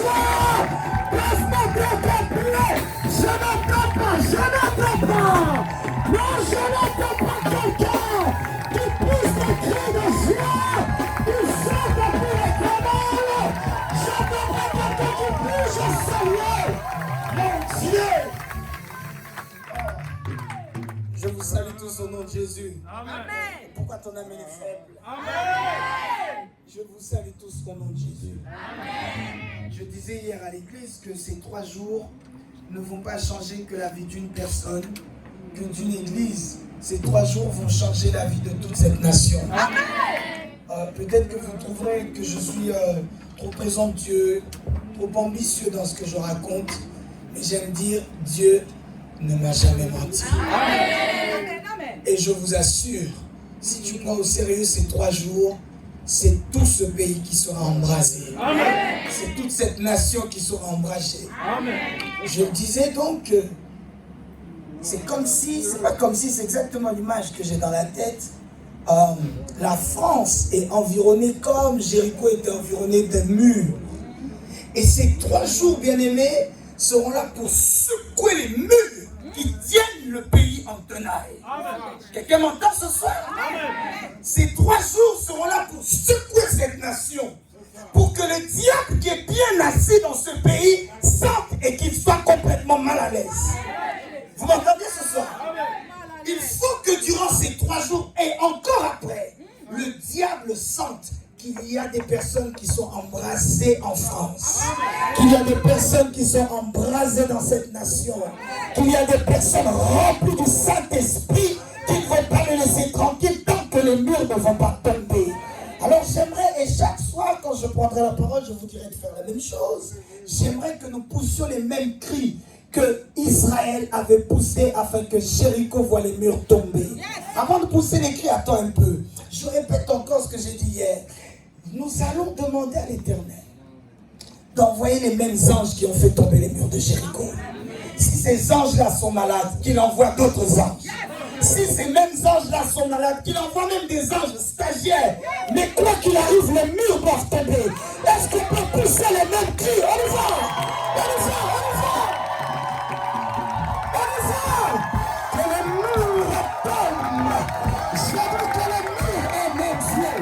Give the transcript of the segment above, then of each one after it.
joie. Laisse-moi contempler. Je n'entends pas, je n'entends pas. Non, je n'entends pas quelqu'un qui pousse des cris de joie, qui saute depuis les canaux. J'entends pas quelqu'un qui bouge au Seigneur. Mon Dieu. Je vous salue tous au nom de Jésus. Amen. Pourquoi ton âme est faible? Amen. Je vous salue tous au nom de Jésus. Amen. Je disais hier à l'église que ces 3 jours ne vont pas changer que la vie d'une personne, que d'une église. Ces 3 jours vont changer la vie de toute cette nation. Amen. Peut-être que vous trouverez que je suis trop présomptueux, trop ambitieux dans ce que je raconte, mais j'aime dire Dieu ne m'a jamais menti. Amen. Et je vous assure, si tu prends au sérieux ces 3 jours, c'est tout ce pays qui sera embrasé. Amen. C'est toute cette nation qui sera embrasée. Amen. Je disais donc que c'est comme si, c'est pas comme si, c'est exactement l'image que j'ai dans la tête. La France est environnée comme Jéricho était environné d'un mur. Et ces 3 jours, bien-aimés, seront là pour secouer les murs qui tiennent le pays en tenaille. Quelqu'un m'entend ce soir? Amen. Ces 3 jours seront là pour secouer cette nation, pour que le diable qui est bien assis dans ce pays sorte et qu'il soit complètement mal à l'aise. Vous m'entendez ce soir? Amen. Il faut que durant ces 3 jours et encore après, le diable sente qu'il y a des personnes qui sont embrasées en France, qu'il y a des personnes qui sont embrasées dans cette nation, qu'il y a des personnes remplies du Saint-Esprit qui ne vont pas les laisser tranquilles tant que les murs ne vont pas tomber. Alors j'aimerais, et chaque soir quand je prendrai la parole, je vous dirai de faire la même chose. J'aimerais que nous poussions les mêmes cris que Israël avait poussé afin que Jéricho voie les murs tomber. Avant de pousser les cris, attends un peu. Je répète encore ce que j'ai dit hier. Nous allons demander à l'Éternel d'envoyer les mêmes anges qui ont fait tomber les murs de Jéricho. Si ces anges-là sont malades, qu'il envoie d'autres anges. Si ces mêmes anges-là sont malades, qu'il envoie même des anges stagiaires. Mais quoi qu'il arrive, les murs doivent tomber. Est-ce qu'on peut pousser les mêmes cris? On y va! On y va! On y va! On y va! Que les murs tombent! Je veux que les murs aient mon Dieu!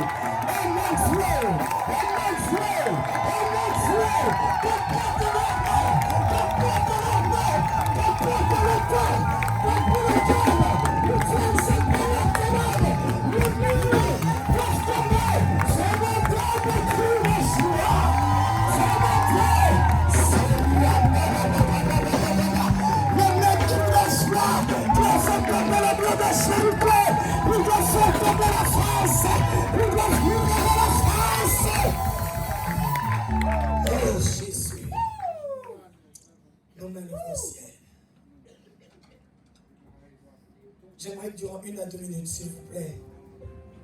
Nous devons faire tomber la France. Nous devons libérer la France. Oh Jésus. Nous menons au ciel. J'aimerais que durant 1 à 2 minutes, s'il vous plaît,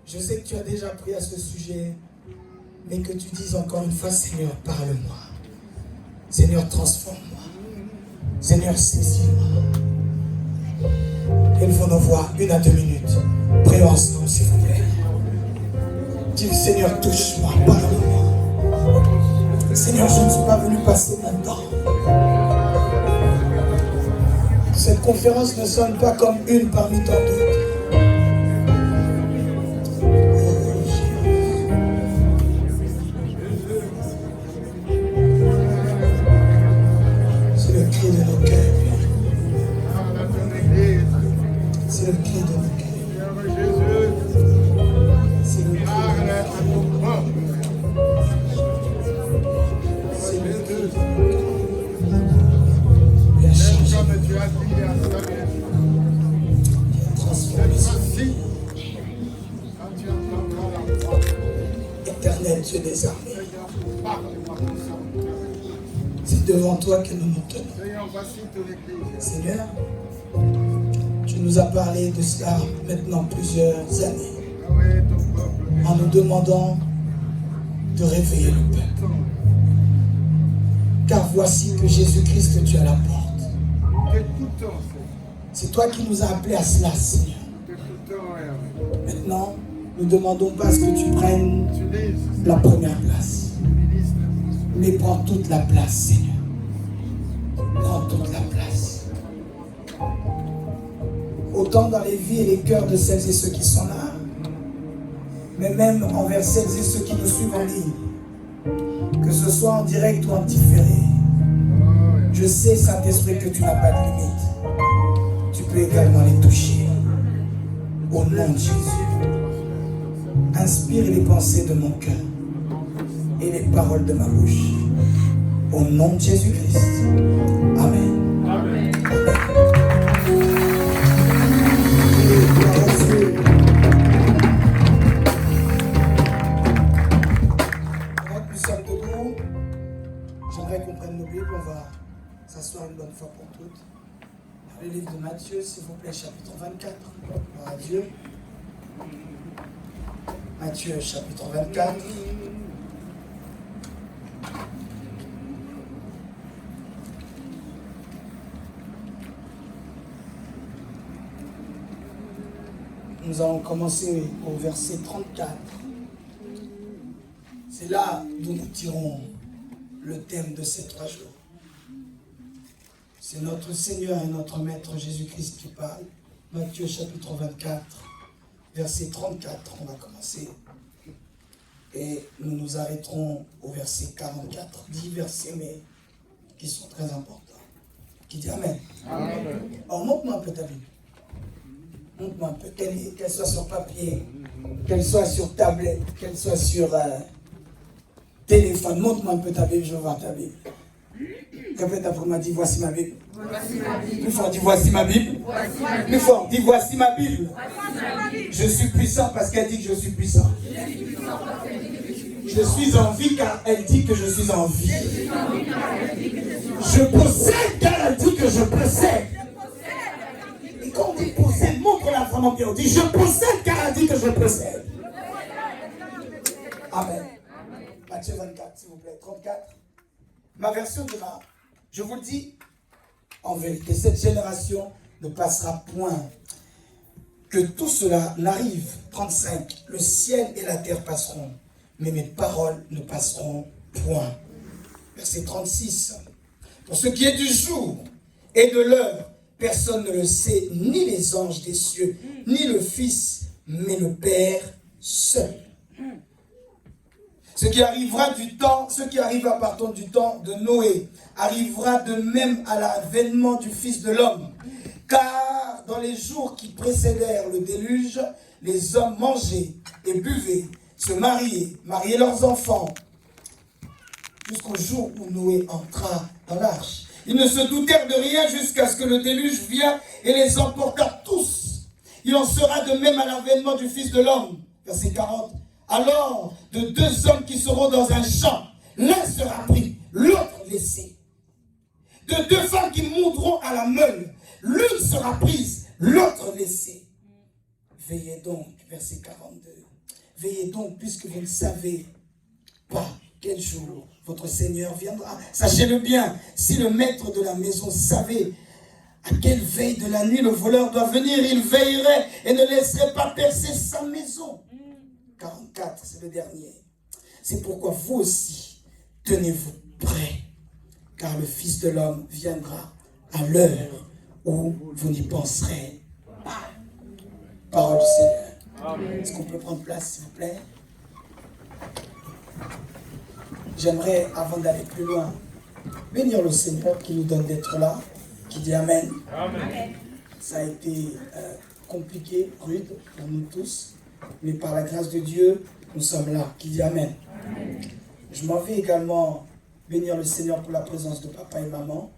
je sais que tu as déjà pris à ce sujet, mais que tu dises encore une fois, Seigneur, parle-moi. Seigneur, transforme-moi. Seigneur, saisis-moi. Il faut nous voir 1 à 2 minutes. Prions ensemble, s'il vous plaît. Dis, Seigneur, touche-moi, parle-moi. Seigneur, je ne suis pas venu passer mon temps. Cette conférence ne sonne pas comme une parmi tant d'autres. C'est le cri de nos cœurs. C'est le cri de nos cœurs. C'est le cri de nos cœurs. C'est le cri de nos cœurs. Il a changé. Il a transformé. Éternel Dieu des armées, c'est devant toi que nous nous tenons. Seigneur, tu nous as parlé de cela maintenant plusieurs années, en nous demandant de réveiller le peuple. Car voici que Jésus-Christ, tu es à la porte. C'est toi qui nous as appelés à cela, Seigneur. Maintenant, nous ne demandons pas à ce que tu prennes la première place. Mais prends toute la place, Seigneur. Prends toute la place. Autant dans les vies et les cœurs de celles et ceux qui sont là, mais même envers celles et ceux qui nous suivent en ligne, que ce soit en direct ou en différé. Je sais, Saint-Esprit, que tu n'as pas de limite. Tu peux également les toucher. Au nom de Jésus. Inspire les pensées de mon cœur et les paroles de ma bouche. Au nom de Jésus-Christ. Amen. Amen. Quand nous sommes debout, j'aimerais qu'on prenne nos Bibles. On va s'asseoir une bonne fois pour toutes. Le livre de Matthieu, s'il vous plaît, chapitre 24. Gloire à Dieu. Matthieu, chapitre 24. Nous allons commencer au verset 34. C'est là d'où nous tirons le thème de ces 3 jours. C'est notre Seigneur et notre Maître Jésus-Christ qui parle. Matthieu chapitre 24, verset 34, on va commencer. Et nous nous arrêterons au verset 44. 10 versets, mais qui sont très importants. Qui dit Amen. Amen. Alors montre-moi un peu ta Bible. Montre-moi un peu, qu'elle soit sur papier, qu'elle soit sur tablette, qu'elle soit sur téléphone. Montre-moi un peu ta Bible, je veux voir ta Bible. Répète après moi, dis voici ma Bible. Voici ma Bible. Plus fort, dis voici ma Bible. Voici ma Bible. Plus fort, dis voici ma Bible. Voici ma Bible. Je suis puissant parce qu'elle dit que je suis puissant. Je suis en vie car elle dit que je suis en vie. Je possède car elle dit que je possède. Et quand on dit possède, montre-la vraiment bien. On dit je possède car elle dit que je possède. Amen. Matthieu 24, s'il vous plaît. 34. Ma version dira, je vous le dis, en vérité, cette génération ne passera point. Que tout cela n'arrive. 35. Le ciel et la terre passeront, mais mes paroles ne passeront point. Verset 36. Pour ce qui est du jour et de l'heure, personne ne le sait, ni les anges des cieux, ni le Fils, mais le Père seul. Ce qui arrivera du temps, ce qui arriva pardon du temps de Noé, arrivera de même à l'avènement du Fils de l'homme. Car dans les jours qui précédèrent le déluge, les hommes mangeaient et buvaient, se mariaient leurs enfants, jusqu'au jour où Noé entra dans l'arche. Ils ne se doutèrent de rien jusqu'à ce que le déluge vienne et les emporta tous. Il en sera de même à l'avènement du Fils de l'homme. Verset 40. Alors, de 2 hommes qui seront dans un champ, l'un sera pris, l'autre laissé. De 2 femmes qui moudront à la meule, l'une sera prise, l'autre laissée. Veillez donc, verset 42. Veillez donc, puisque vous ne savez pas quel jour votre Seigneur viendra. Sachez-le bien, si le maître de la maison savait à quelle veille de la nuit le voleur doit venir, il veillerait et ne laisserait pas percer sa maison. 44, c'est le dernier. C'est pourquoi vous aussi, tenez-vous prêts, car le Fils de l'homme viendra à l'heure où vous n'y penserez pas. Parole du Seigneur. Est-ce qu'on peut prendre place, s'il vous plaît? J'aimerais, avant d'aller plus loin, bénir le Seigneur qui nous donne d'être là, qui dit Amen. Amen. Ça a été compliqué, rude pour nous tous. Mais par la grâce de Dieu, nous sommes là, qui dit Amen. Amen. Je m'en vais également bénir le Seigneur pour la présence de papa et maman.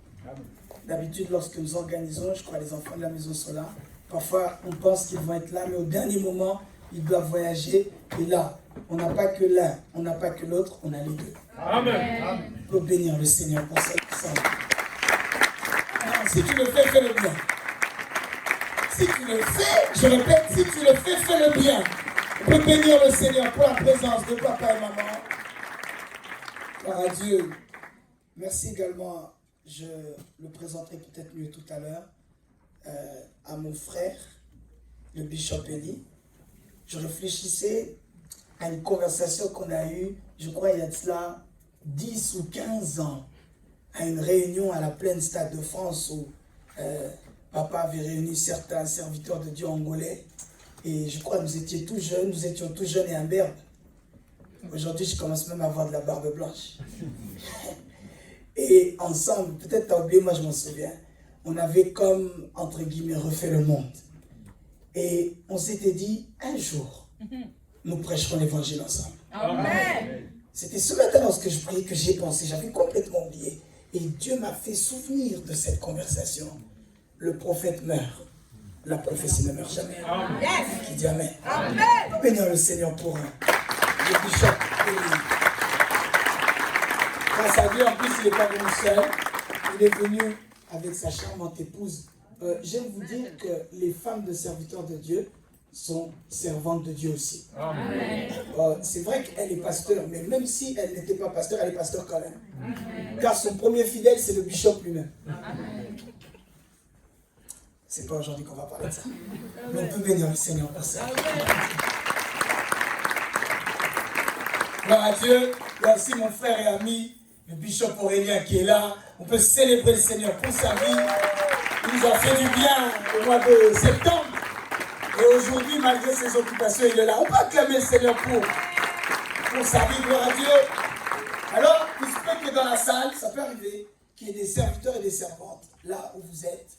D'habitude, lorsque nous organisons, je crois que les enfants de la maison sont là. Parfois, on pense qu'ils vont être là, mais au dernier moment, ils doivent voyager. Et là, on n'a pas que l'un, on n'a pas que l'autre, on a les deux. Amen. On peut bénir le Seigneur pour ça. Si tu le fais, fais-le bien. Si tu le fais, je répète, si tu le fais, fais-le bien. On peut bénir le Seigneur pour la présence de papa et maman. Gloire à Dieu. Merci également, je le présenterai peut-être mieux tout à l'heure, à mon frère, le Bishop Eli. Je réfléchissais à une conversation qu'on a eue, je crois il y a de cela 10 ou 15 ans à une réunion à la pleine Stade de France où papa avait réuni certains serviteurs de Dieu angolais. Et je crois que nous étions tous jeunes et imberbes. Aujourd'hui, je commence même à avoir de la barbe blanche. Et ensemble, peut-être tu as oublié, moi je m'en souviens, on avait comme, entre guillemets, refait le monde. Et on s'était dit, un jour, nous prêcherons l'évangile ensemble. Amen. C'était ce matin lorsque je priais que j'ai pensé, j'avais complètement oublié. Et Dieu m'a fait souvenir de cette conversation. Le prophète meurt. La prophétie ne meurt jamais. Amen. Qui dit Amen. Amen. Bénir le Seigneur pour le bishop. Grâce à Dieu, en plus, il n'est pas venu seul. Il est venu avec sa charmante épouse. J'aime vous dire que les femmes de serviteurs de Dieu sont servantes de Dieu aussi. Amen. C'est vrai qu'elle est pasteur, mais même si elle n'était pas pasteur, elle est pasteur quand même. Amen. Car son premier fidèle, c'est le bishop lui-même. C'est pas aujourd'hui qu'on va parler de ça. Mais on peut bénir le Seigneur pour ça. Gloire à Dieu. Il y a aussi mon frère et ami, le bishop Aurélien qui est là. On peut célébrer le Seigneur pour sa vie. Il nous a fait du bien au mois de septembre. Et aujourd'hui, malgré ses occupations, il est là. On peut acclamer le Seigneur pour sa vie. Gloire à Dieu. Alors, il se peut que dans la salle, ça peut arriver qu'il y ait des serviteurs et des servantes. Là où vous êtes,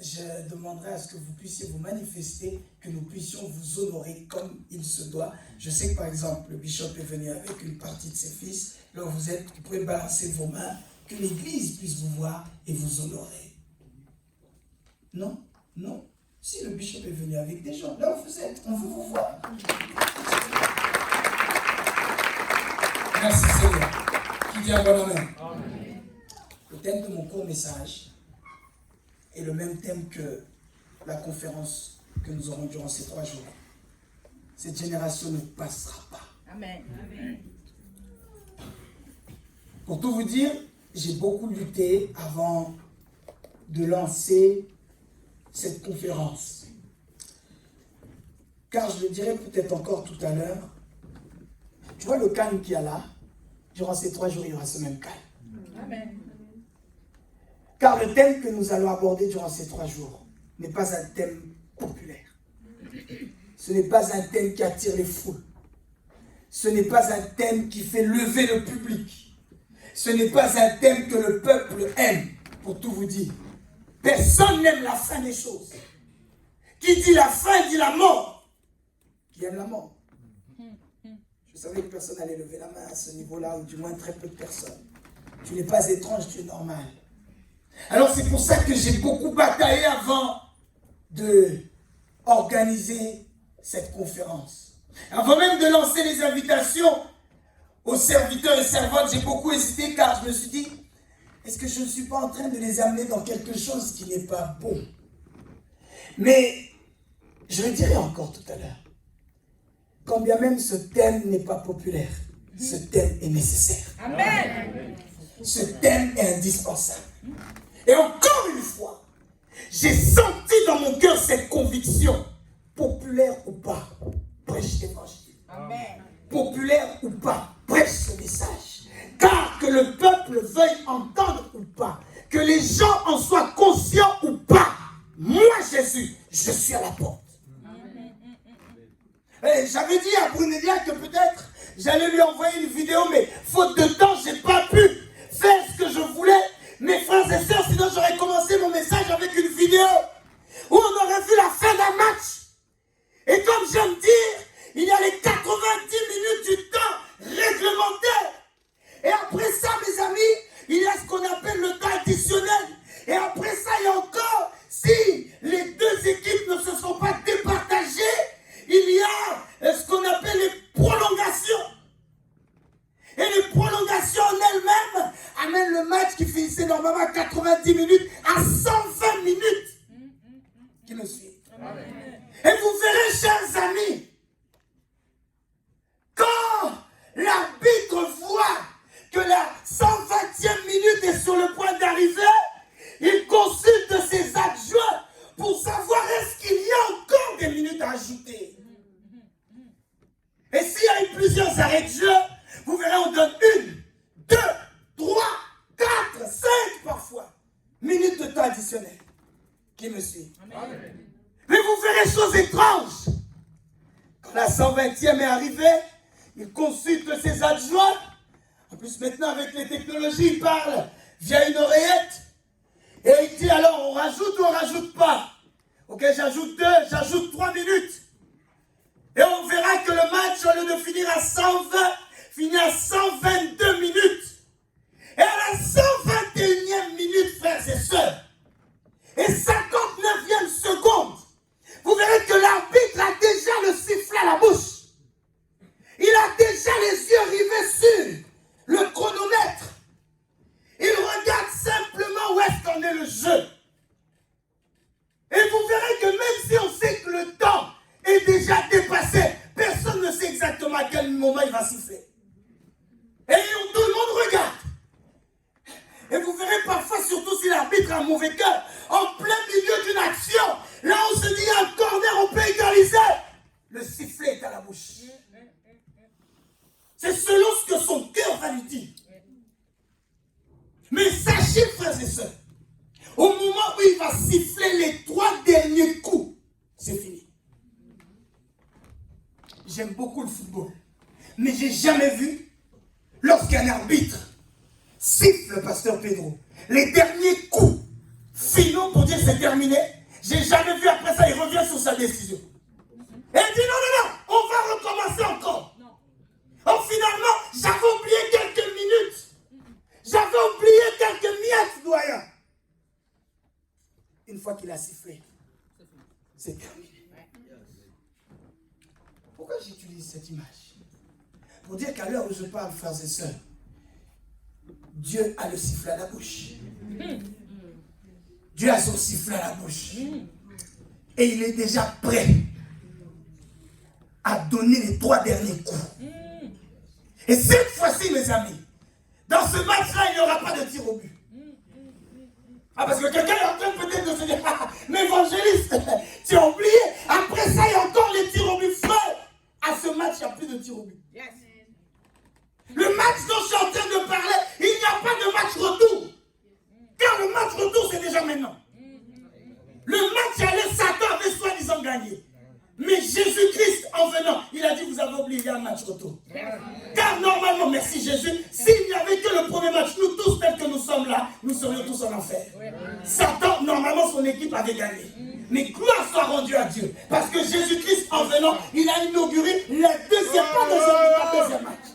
je demanderai à ce que vous puissiez vous manifester, que nous puissions vous honorer comme il se doit. Je sais que par exemple, le bishop est venu avec une partie de ses fils. Là où vous êtes, vous pouvez balancer vos mains, que l'église puisse vous voir et vous honorer. Non, non. Si le bishop est venu avec des gens, là où vous êtes, on veut vous voir. Merci Seigneur. Qui dit un bon amen. Amen. Le thème de mon court message est le même thème que la conférence que nous aurons durant ces 3 jours. Cette génération ne passera pas. Amen. Amen. Pour tout vous dire, j'ai beaucoup lutté avant de lancer cette conférence. Car je le dirai peut-être encore tout à l'heure, tu vois le calme qu'il y a là, durant ces 3 jours, il y aura ce même calme. Amen. Car le thème que nous allons aborder durant ces 3 jours n'est pas un thème populaire. Ce n'est pas un thème qui attire les foules. Ce n'est pas un thème qui fait lever le public. Ce n'est pas un thème que le peuple aime, pour tout vous dire. Personne n'aime la fin des choses. Qui dit la fin dit la mort. Qui aime la mort. Je savais que personne n'allait lever la main à ce niveau-là, ou du moins très peu de personnes. Tu n'es pas étrange, tu es normal. Alors c'est pour ça que j'ai beaucoup bataillé avant de organiser cette conférence. Avant même de lancer les invitations aux serviteurs et servantes, j'ai beaucoup hésité car je me suis dit, est-ce que je ne suis pas en train de les amener dans quelque chose qui n'est pas bon? Mais je le dirai encore tout à l'heure. Quand bien même ce thème n'est pas populaire, ce thème est nécessaire. Amen. Ce thème est indispensable. Et encore une fois, j'ai senti dans mon cœur cette conviction, populaire ou pas, prêche l'évangile. Amen. Populaire ou pas, prêche ce message. Car que le peuple veuille entendre ou pas, que les gens en soient conscients ou pas, moi Jésus, je suis à la porte. J'avais dit à Brunelia que peut-être j'allais lui envoyer une vidéo, mais faute de temps, je n'ai pas pu faire ce que je voulais. Mes frères et sœurs, sinon j'aurais commencé mon message avec une vidéo où on aurait vu la fin d'un match. Et comme j'aime dire, il y a les 90 minutes du temps réglementaire. Et après ça, mes amis, il y a ce qu'on appelle le temps additionnel. Et après ça, il y a encore, si les 2 équipes ne se sont pas départagées, il y a ce qu'on appelle les prolongations. Et les prolongations en elles-mêmes amènent le match qui finissait normalement à 90 minutes à 120 minutes. Qui me suit? Et vous verrez, chers amis, quand l'arbitre voit que la 120e minute est sur le point d'arriver, il consulte ses adjoints pour savoir est-ce qu'il y a encore des minutes à ajouter. Et s'il y a eu plusieurs arrêts de jeu, vous verrez, on donne 1, 2 minutes de temps additionnel. Qui me suit? Amen. Mais vous verrez chose étrange. Quand la 120e est arrivée, il consulte ses adjoints. En plus, maintenant, avec les technologies, il parle via une oreillette. Et il dit, alors, on rajoute ou on rajoute pas? Ok, j'ajoute 2, j'ajoute 3 minutes. Et on verra que le match, au lieu de finir à 120, finit à 122 minutes. Et à la 121e minute, frères et sœurs, et 59e seconde, vous verrez que l'arbitre a déjà le sifflet à la bouche. Il a déjà les yeux rivés sur le chronomètre. Il regarde simplement où est-ce qu'en est le jeu. Et vous verrez que même si on sait que le temps est déjà dépassé, personne ne sait exactement à quel moment il va siffler. Et tout le monde regarde. Et vous verrez parfois, surtout si l'arbitre a un mauvais cœur, en plein milieu d'une action, là on se dit un corner, on peut égaliser. Le sifflet est à la bouche. C'est selon ce que son cœur va lui dire. Mais sachez, frères et sœurs, au moment où il va siffler les 3 derniers coups, c'est fini. J'aime beaucoup le football, mais j'ai jamais vu, lorsqu'un arbitre siffle le pasteur Pedro, les derniers coups finaux pour dire c'est terminé, j'ai jamais vu après ça, il revient sur sa décision. Et il dit non, on va recommencer encore. Oh, finalement, j'avais oublié quelques minutes. J'avais oublié quelques miettes, doyen. Une fois qu'il a sifflé, c'est terminé. Pourquoi j'utilise cette image? Pour dire qu'à l'heure où je parle, frères et sœurs, Dieu a le sifflet à la bouche. Dieu a son sifflet à la bouche. Et il est déjà prêt à donner les 3 derniers coups. Et cette fois-ci, mes amis, dans ce match-là, il n'y aura pas de tir au but. Ah, parce que quelqu'un est en train peut-être de se dire, mais évangéliste, tu as oublié. Après ça, il y a encore les tirs au but. Frère, à ce match, il n'y a plus de tirs au but. Yes. Le match dont je suis en train de parler, il n'y a pas de match retour. Car le match retour, c'est déjà maintenant. Le match aller, Satan avait soi-disant gagné. Mais Jésus-Christ, en venant, il a dit, vous avez oublié, il y a un match retour. Car normalement, merci Jésus, s'il n'y avait que le premier match, nous tous tels que nous sommes là, nous serions tous en enfer. Satan, normalement, son équipe avait gagné. Mais gloire soit rendue à Dieu. Parce que Jésus-Christ, en venant, il a inauguré le deuxième match.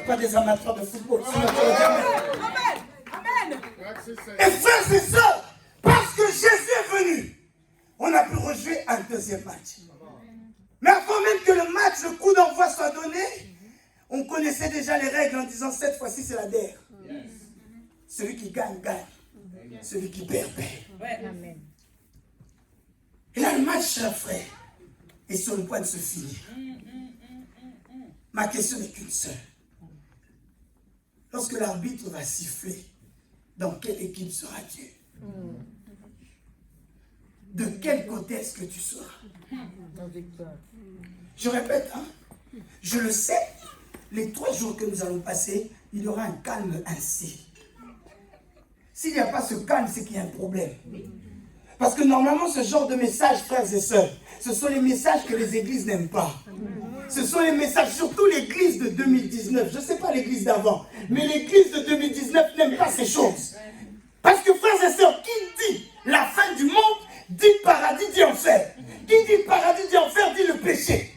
Pas des amateurs de football. Amen. Amen. Et frères et sœurs, parce que Jésus est venu, on a pu rejouer un deuxième match. Mais avant même que le match, le coup d'envoi soit donné, on connaissait déjà les règles en disant cette fois-ci c'est la der. Celui qui gagne, gagne. Celui qui perd, perd. Et là, le match, cher frère, est sur le point de se finir. Ma question n'est qu'une seule. Lorsque l'arbitre va siffler, dans quelle équipe sera Dieu? De quel côté est-ce que tu seras? Je répète, je le sais, les 3 jours que nous allons passer, il y aura un calme ainsi. S'il n'y a pas ce calme, c'est qu'il y a un problème. Parce que normalement, ce genre de messages, frères et sœurs, ce sont les messages que les églises n'aiment pas. Ce sont les messages, surtout l'église de 2019. Je ne sais pas l'église d'avant, mais l'église de 2019 n'aime pas ces choses. Parce que, frères et sœurs, qui dit la fin du monde, dit paradis, dit enfer. Qui dit paradis, dit enfer, dit le péché.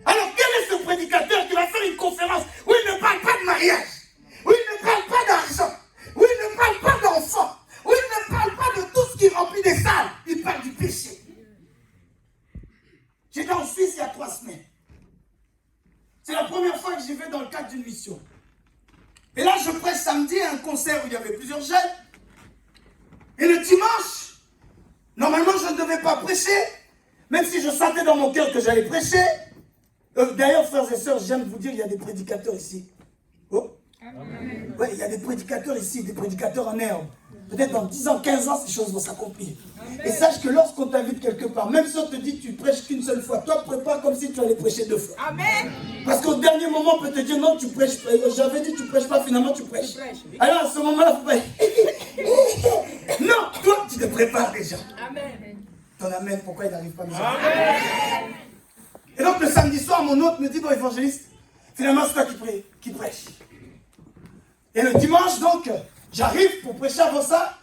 Alors, quel est ce prédicateur qui va faire une conférence où il ne parle pas de mariage, où il ne parle pas d'argent, où il ne parle pas d'enfants, où il ne parle pas de tout ce qui remplit des salles, il parle du péché. J'étais en Suisse il y a 3 semaines. C'est la première fois que j'y vais dans le cadre d'une mission. Et là, je prêche samedi à un concert où il y avait plusieurs jeunes. Et le dimanche, normalement, je ne devais pas prêcher, même si je sentais dans mon cœur que j'allais prêcher. D'ailleurs, frères et sœurs, j'aime vous dire, il y a des prédicateurs ici. Oh. Oui, il y a des prédicateurs ici, des prédicateurs en herbe. Peut-être dans 10 ans, 15 ans, ces choses vont s'accomplir. Et sache que lorsqu'on t'invite quelque part, même si on te dit que tu prêches qu'une seule fois, toi, prépare comme si tu allais prêcher 2 fois. Amen. Parce qu'au dernier moment, on peut te dire non, tu prêches. J'avais dit tu prêches pas, finalement tu prêches. Alors à ce moment-là, vous pouvez... prépare déjà. Amen. Ton amen, pourquoi il n'arrive pas à nous amen. Et donc le samedi soir, mon hôte me dit, bon évangéliste, finalement c'est toi qui prêche. Et le dimanche, donc, j'arrive pour prêcher avant ça.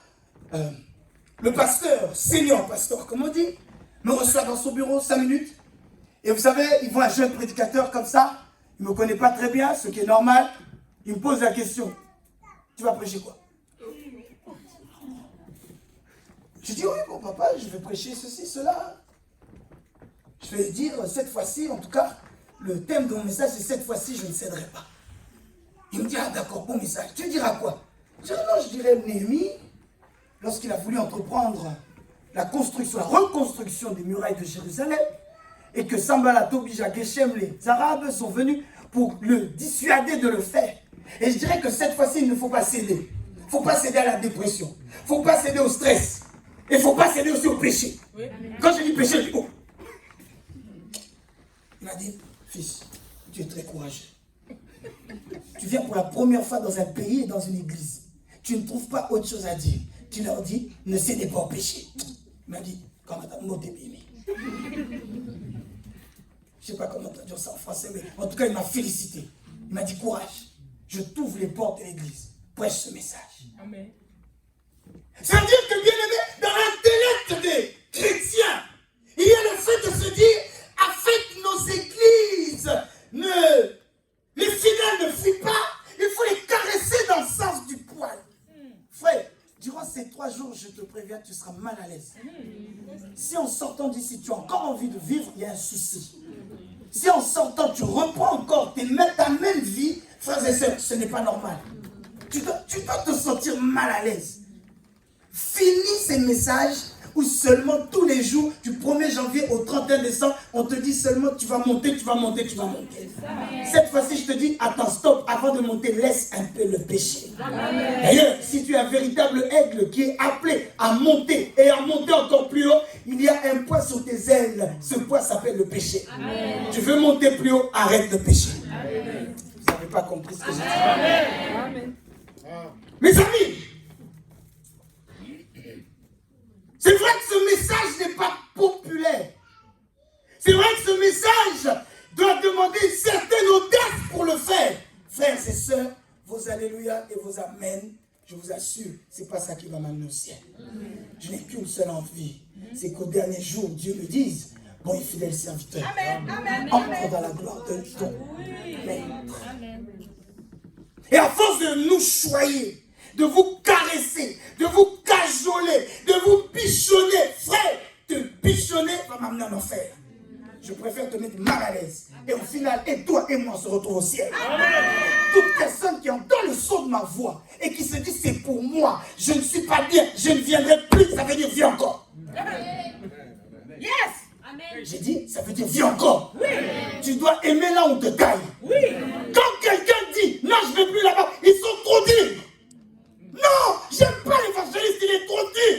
Le pasteur, senior pasteur, comme on dit, me reçoit dans son bureau 5 minutes. Et vous savez, il voit un jeune prédicateur comme ça. Il ne me connaît pas très bien, ce qui est normal. Il me pose la question. Tu vas prêcher quoi? Je dis, oui, bon papa, je vais prêcher ceci, cela. Je vais dire, cette fois-ci, en tout cas, le thème de mon message, c'est cette fois-ci, je ne céderai pas. Il me dit, ah d'accord, bon message. Tu diras quoi? Je dis, non, je dirais Néhémie, lorsqu'il a voulu entreprendre la construction, la reconstruction des murailles de Jérusalem, et que Sanballat, Tobija, Geshem, les Arabes sont venus pour le dissuader de le faire. Et je dirais que cette fois-ci, il ne faut pas céder. Il ne faut pas céder à la dépression. Il ne faut pas céder au stress. Et il ne faut pas céder aussi au péché. Oui. Quand je dis péché, je dis oh. Il m'a dit, fils, tu es très courageux. Tu viens pour la première fois dans un pays et dans une église. Tu ne trouves pas autre chose à dire. Tu leur dis, ne cédez pas au péché. Il m'a dit, comment t'as monté bébé. Je ne sais pas comment dire ça en français, mais en tout cas, il m'a félicité. Il m'a dit, courage, je t'ouvre les portes de l'église. Prêche ce message. Amen. Ça veut dire que, bien aimé, dans l'intellect des chrétiens, il y a le fait de se dire, avec nos églises, les fidèles ne fuient pas, il faut les caresser dans le sens du poil. Frère, durant ces 3 jours, je te préviens, tu seras mal à l'aise. Si en sortant d'ici, tu as encore envie de vivre, il y a un souci. Si en sortant, tu reprends encore ta même vie, frères et sœurs, ce n'est pas normal. Tu dois te sentir mal à l'aise. Finis ces messages où seulement tous les jours, du 1er janvier au 31 décembre, on te dit seulement tu vas monter, tu vas monter, tu vas monter. Cette fois-ci, je te dis, attends, stop, avant de monter, laisse un peu le péché. D'ailleurs, si tu es un véritable aigle qui est appelé à monter et à monter encore plus haut, il y a un poids sur tes ailes. Ce poids s'appelle le péché. Amen. Tu veux monter plus haut, arrête le péché. Amen. Vous n'avez pas compris ce que j'ai dit. Mes amis, c'est vrai que ce message n'est pas populaire. C'est vrai que ce message doit demander une certaine audace pour le faire. Frères et sœurs, vos alléluia et vos amen, je vous assure, ce n'est pas ça qui va m'amener au ciel. Je n'ai qu'une seule envie, c'est qu'au dernier jour, Dieu me dise, bon et fidèle serviteur, entre dans la gloire de ton maître. Et à force de nous choyer, de vous caresser, de vous cajoler, de vous bichonner, frère, te bichonner va m'amener en enfer. Je préfère te mettre mal à l'aise. Et au final, et toi et moi, on se retrouve au ciel. Amen. Toute personne qui entend le son de ma voix et qui se dit c'est pour moi, je ne suis pas bien, je ne viendrai plus, ça veut dire viens encore. Amen. Yes. Amen. J'ai dit, ça veut dire viens encore. Oui. Tu dois aimer là où on te taille. Oui. Quand quelqu'un dit non, je ne vais plus là-bas, ils sont trop durs. Non, j'aime pas l'évangéliste, il est trop dur.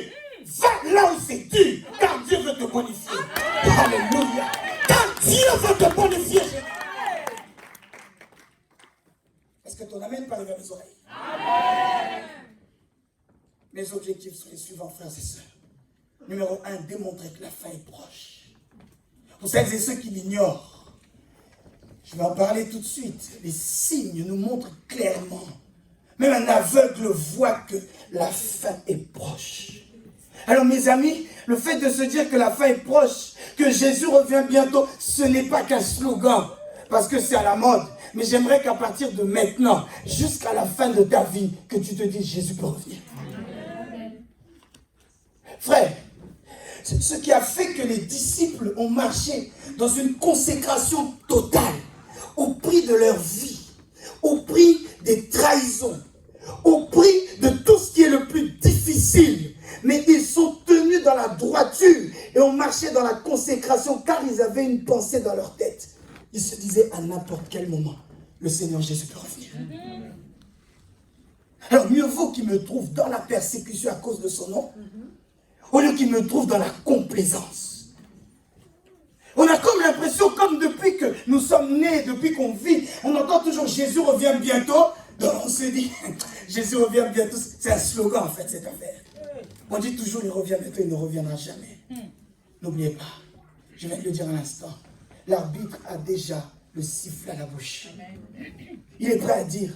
Va là où c'est dur, car Dieu veut te bonifier. Alléluia. Car Dieu veut te bonifier. Est-ce que ton amen peut arriver à mes oreilles? Amen. Mes objectifs sont les suivants, frères et sœurs. Numéro 1, démontrer que la fin est proche. Pour celles et ceux qui l'ignorent, je vais en parler tout de suite. Les signes nous montrent clairement. Même un aveugle voit que la fin est proche. Alors mes amis, le fait de se dire que la fin est proche, que Jésus revient bientôt, ce n'est pas qu'un slogan, parce que c'est à la mode. Mais j'aimerais qu'à partir de maintenant, jusqu'à la fin de ta vie, que tu te dises Jésus peut revenir. Frère, ce qui a fait que les disciples ont marché dans une consécration totale, au prix de leur vie, au prix des trahisons, au prix de tout ce qui est le plus difficile. Mais ils sont tenus dans la droiture et ont marché dans la consécration car ils avaient une pensée dans leur tête. Ils se disaient à n'importe quel moment, le Seigneur Jésus peut revenir. Alors mieux vaut qu'il me trouve dans la persécution à cause de son nom, au lieu qu'il me trouve dans la complaisance. On a comme l'impression, comme depuis que nous sommes nés, depuis qu'on vit, on entend toujours Jésus revient bientôt. Donc on se dit, Jésus revient bientôt. C'est un slogan en fait cette affaire. On dit toujours il revient bientôt, il ne reviendra jamais. N'oubliez pas, je viens de le dire à l'instant, l'arbitre a déjà le sifflet à la bouche. Il est prêt à dire,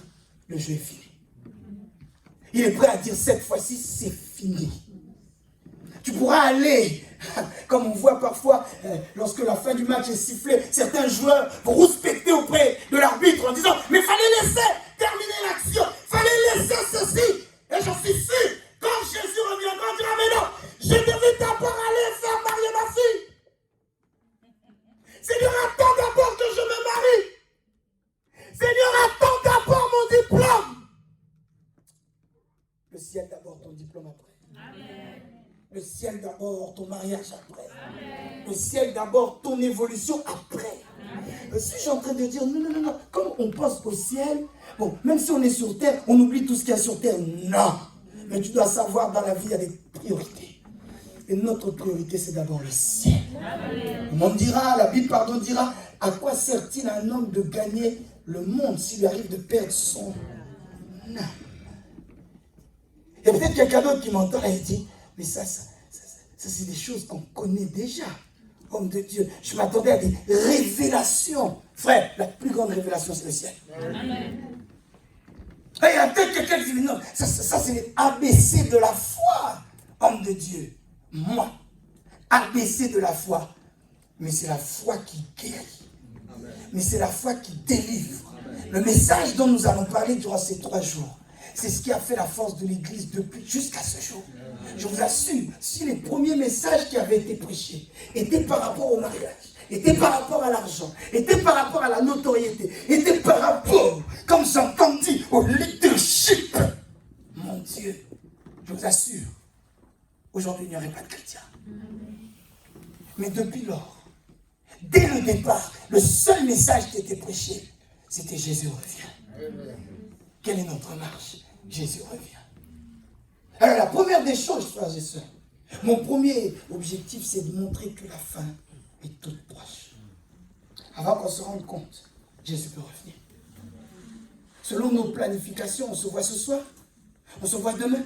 le jeu est fini. Il est prêt à dire, cette fois-ci, c'est fini. Tu pourras aller, comme on voit parfois, lorsque la fin du match est sifflée, certains joueurs vont rouspecter auprès de l'arbitre en disant, mais fallait laisser terminer l'action, fallait laisser ceci. Et j'en suis sûr, quand Jésus reviendra, on dira, mais non, je devais d'abord aller faire marier ma fille. Seigneur, attends d'abord que je me marie. Seigneur, attends d'abord mon diplôme. Le ciel d'abord, ton diplôme après. Amen. Le ciel d'abord, ton mariage après. Amen. Le ciel d'abord, ton évolution après. Suis-je en train de dire, non, comme on pense au ciel, bon, même si on est sur terre, on oublie tout ce qu'il y a sur terre. Non. Mais tu dois savoir, dans la vie, il y a des priorités. Et notre priorité, c'est d'abord le ciel. On dira, la Bible, dira, à quoi sert-il à un homme de gagner le monde s'il lui arrive de perdre son âme? Il y a peut-être quelqu'un d'autre qui m'entend et dit, mais ça c'est des choses qu'on connaît déjà. Homme de Dieu, je m'attendais à des révélations. Frère, la plus grande révélation, c'est le ciel. Amen. Et il y a peut-être quelqu'un qui dit, non, ça c'est l'ABC de la foi. Homme de Dieu, moi, ABC de la foi. Mais c'est la foi qui guérit. Amen. Mais c'est la foi qui délivre. Amen. Le message dont nous allons parler durant ces 3 jours, c'est ce qui a fait la force de l'Église depuis jusqu'à ce jour. Je vous assure, si les premiers messages qui avaient été prêchés étaient par rapport au mariage, étaient par rapport à l'argent, étaient par rapport à la notoriété, étaient par rapport, comme j'entends dire, au leadership, mon Dieu, je vous assure, aujourd'hui il n'y aurait pas de chrétiens. Mais depuis lors, dès le départ, le seul message qui était prêché, c'était Jésus revient. Quelle est notre marche? Jésus revient. Alors la première des choses, frères et sœurs, mon premier objectif, c'est de montrer que la fin est toute proche. Avant qu'on se rende compte, Jésus peut revenir. Selon nos planifications, on se voit ce soir, on se voit demain,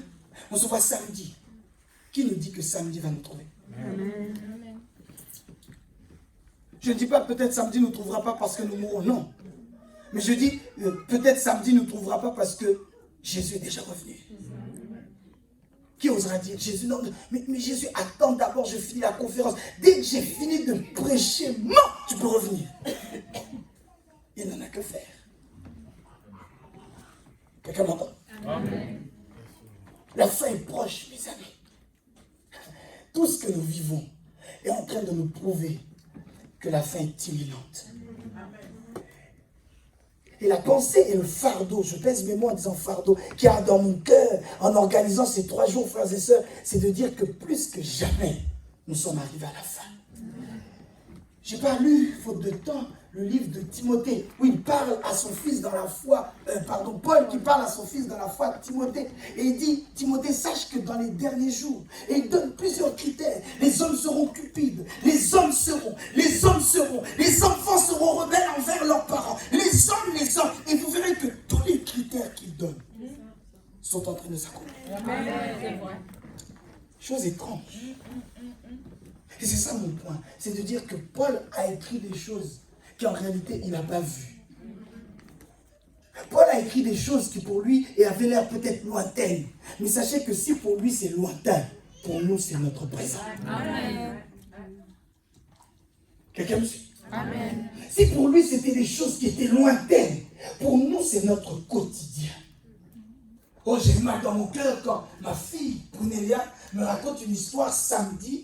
on se voit samedi. Qui nous dit que samedi va nous trouver? Amen. Je ne dis pas peut-être samedi ne nous trouvera pas parce que nous mourrons, non. Mais je dis peut-être samedi ne nous trouvera pas parce que Jésus est déjà revenu. Qui osera dire Jésus, non, mais Jésus, attends d'abord, je finis la conférence. Dès que j'ai fini de prêcher, non, tu peux revenir. Il n'en a que faire. Quelqu'un m'entend? Amen. La fin est proche, mes amis. Tout ce que nous vivons est en train de nous prouver que la fin est imminente. Et la pensée et le fardeau, je pèse mes mots en disant fardeau, qui a dans mon cœur, en organisant ces 3 jours, frères et sœurs, c'est de dire que plus que jamais, nous sommes arrivés à la fin. Je n'ai pas lu, faute de temps, le livre de Timothée, où il parle à son fils dans la foi, Paul qui parle à son fils dans la foi, Timothée, et il dit, Timothée, sache que dans les derniers jours, et il donne plusieurs critères, les hommes seront cupides, les enfants seront rebelles envers leurs parents, les hommes, et vous verrez que tous les critères qu'il donne sont en train de s'accomplir. Chose étrange. Et c'est ça mon point, c'est de dire que Paul a écrit des choses qu'en réalité il n'a pas vues. Paul a écrit des choses qui pour lui avaient l'air peut-être lointaines. Mais sachez que si pour lui c'est lointain, pour nous c'est notre présent. Amen. Quelqu'un me suit? Amen. Si pour lui c'était des choses qui étaient lointaines, pour nous c'est notre quotidien. Oh, j'ai mal dans mon cœur quand ma fille, Pounelia, me raconte une histoire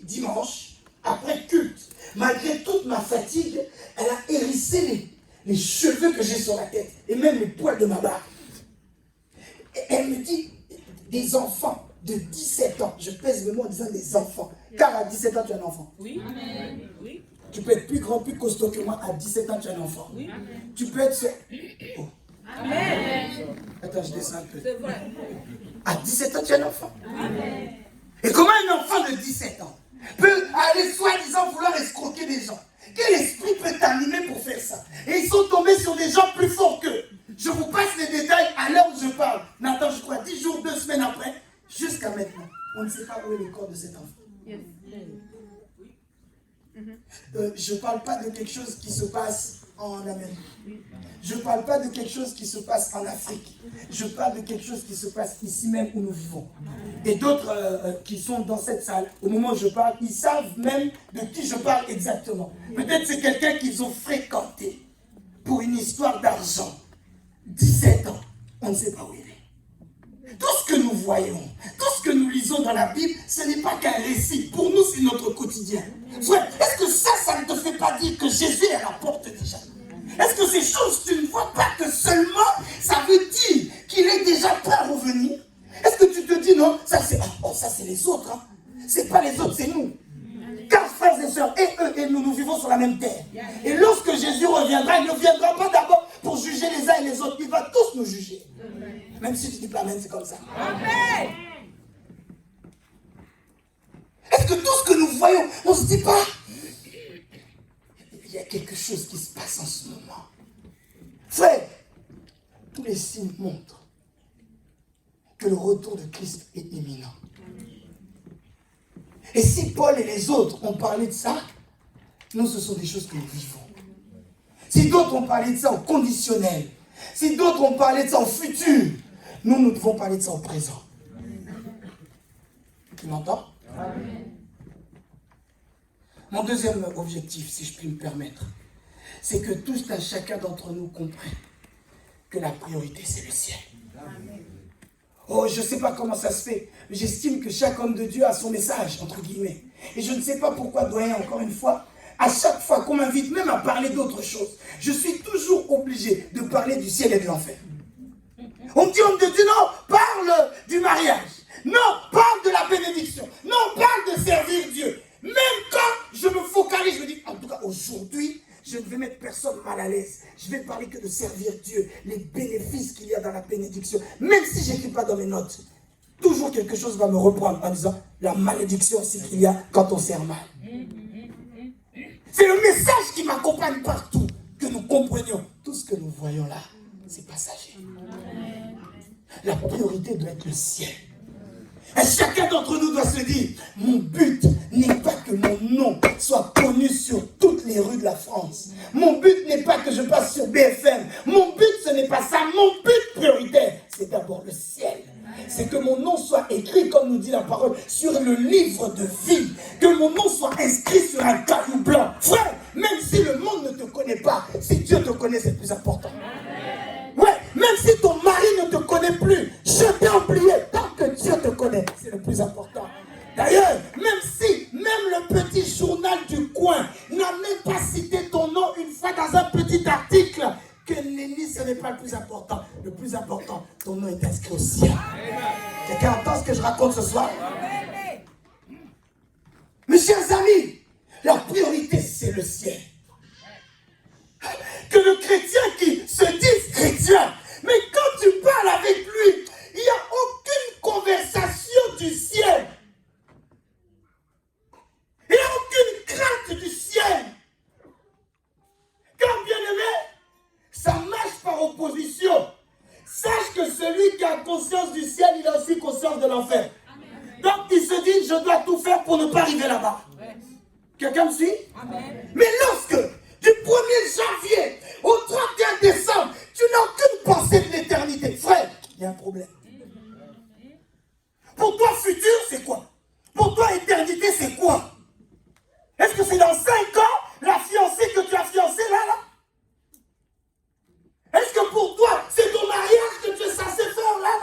dimanche, après culte. Malgré toute ma fatigue, elle a hérissé les cheveux que j'ai sur la tête, et même les poils de ma barbe. Et elle me dit, des enfants de 17 ans, je pèse le mot en disant des enfants, car à 17 ans tu es un enfant. Oui. Amen. Oui. Tu peux être plus grand, plus costaud que moi, à 17 ans tu es un enfant. Oui. Tu peux être... Oh. Amen. Attends, je descends un peu. C'est vrai. À 17 ans, tu es un enfant. Amen. Et comment un enfant de 17 ans peut aller soi-disant vouloir escroquer des gens? Quel esprit peut t'animer pour faire ça? Et ils sont tombés sur des gens plus forts qu'eux. Je vous passe les détails à l'heure où je parle. Mais attends, je crois 10 jours, 2 semaines après, jusqu'à maintenant. on ne sait pas où est le corps de cet enfant. Yes. Je ne parle pas de quelque chose qui se passe en Amérique. Je ne parle pas de quelque chose qui se passe en Afrique. Je parle de quelque chose qui se passe ici même où nous vivons. Et d'autres qui sont dans cette salle, au moment où je parle, ils savent même de qui je parle exactement. Peut-être c'est quelqu'un qu'ils ont fréquenté pour une histoire d'argent. 17 ans, on ne sait pas où il est. Tout ce que nous voyons, tout ce que nous lisons dans la Bible, ce n'est pas qu'un récit. Pour nous, c'est notre quotidien. Frère, est-ce que ça ne te fait pas dire que Jésus est à la porte déjà? Est-ce que ces choses, tu ne vois pas que seulement ça veut dire qu'il est déjà prêt à revenir? Est-ce que tu te dis non, ça c'est les autres, hein. C'est pas les autres, c'est nous. Car frères et sœurs, et eux et nous, nous vivons sur la même terre. Et lorsque Jésus reviendra, il ne viendra pas d'abord pour juger les uns et les autres. Il va tous nous juger. Même si tu dis pas amen, c'est comme ça. Amen. Est-ce que tout ce que nous voyons, on ne se dit pas, il y a quelque chose qui se passe en ce moment. Frère, tous les signes montrent que le retour de Christ est imminent. Et si Paul et les autres ont parlé de ça, nous, ce sont des choses que nous vivons. Si d'autres ont parlé de ça au conditionnel, si d'autres ont parlé de ça au futur, nous devons parler de ça au présent. Tu m'entends? Mon deuxième objectif, si je puis me permettre, c'est que tous et chacun d'entre nous comprennent que la priorité, c'est le ciel. Oh, je ne sais pas comment ça se fait, mais j'estime que chaque homme de Dieu a son message, entre guillemets. Et je ne sais pas pourquoi, doyen, encore une fois, à chaque fois qu'on m'invite même à parler d'autre chose, je suis toujours obligé de parler du ciel et de l'enfer. On me dit, homme de Dieu, non, parle du mariage. Non, parle de la bénédiction. Non, parle de servir Dieu. Même quand je me focalise, je me dis, en tout cas, aujourd'hui, je ne vais mettre personne mal à l'aise. Je vais parler que de servir Dieu, les bénéfices qu'il y a dans la bénédiction. Même si je n'écris pas dans mes notes, toujours quelque chose va me reprendre en disant, la malédiction aussi qu'il y a quand on sert mal. C'est le message qui m'accompagne partout, que nous comprenions. Tout ce que nous voyons là, c'est passager. La priorité doit être le ciel. Et chacun d'entre nous doit se dire, mon but n'est pas que mon nom soit connu sur toutes les rues de la France. Mon but n'est pas que je passe sur BFM. Mon but, ce n'est pas ça. Mon but prioritaire, c'est d'abord le ciel. C'est que mon nom soit écrit, comme nous dit la parole, sur le livre de vie. Que mon nom soit inscrit sur un caillou blanc. Frère, même si le monde ne te connaît pas, si Dieu te connaît, c'est le plus important. Ouais, même si ton mari ne te connaît plus, je t'ai oublié. Tant que Dieu te connaît, c'est le plus important. D'ailleurs, même si, même le petit journal du coin n'a même pas cité ton nom une fois dans un petit article, que nenni, ce n'est pas le plus important. Le plus important, ton nom est inscrit au ciel. Quelqu'un entend ce que je raconte ce soir? Mes chers amis, la priorité, c'est le ciel. Que le chrétien qui se dise chrétien, mais quand tu parles avec lui, il n'y a aucune conversation du ciel. Il n'y a aucune crainte du ciel. Quand bien aimé, ça marche par opposition. Sache que celui qui a conscience du ciel, il a aussi conscience de l'enfer. Donc il se dit, je dois tout faire pour ne pas arriver là-bas. Quelqu'un me suit? Amen. Mais lorsque, du 1er janvier au 31 décembre, tu n'as aucune pensée de l'éternité, frère, il y a un problème. Pour toi, futur, c'est quoi? Pour toi, éternité, c'est quoi? Est-ce que c'est dans 5 ans, la fiancée que tu as fiancée là? Est-ce que pour toi, c'est ton mariage que tu es censé faire là?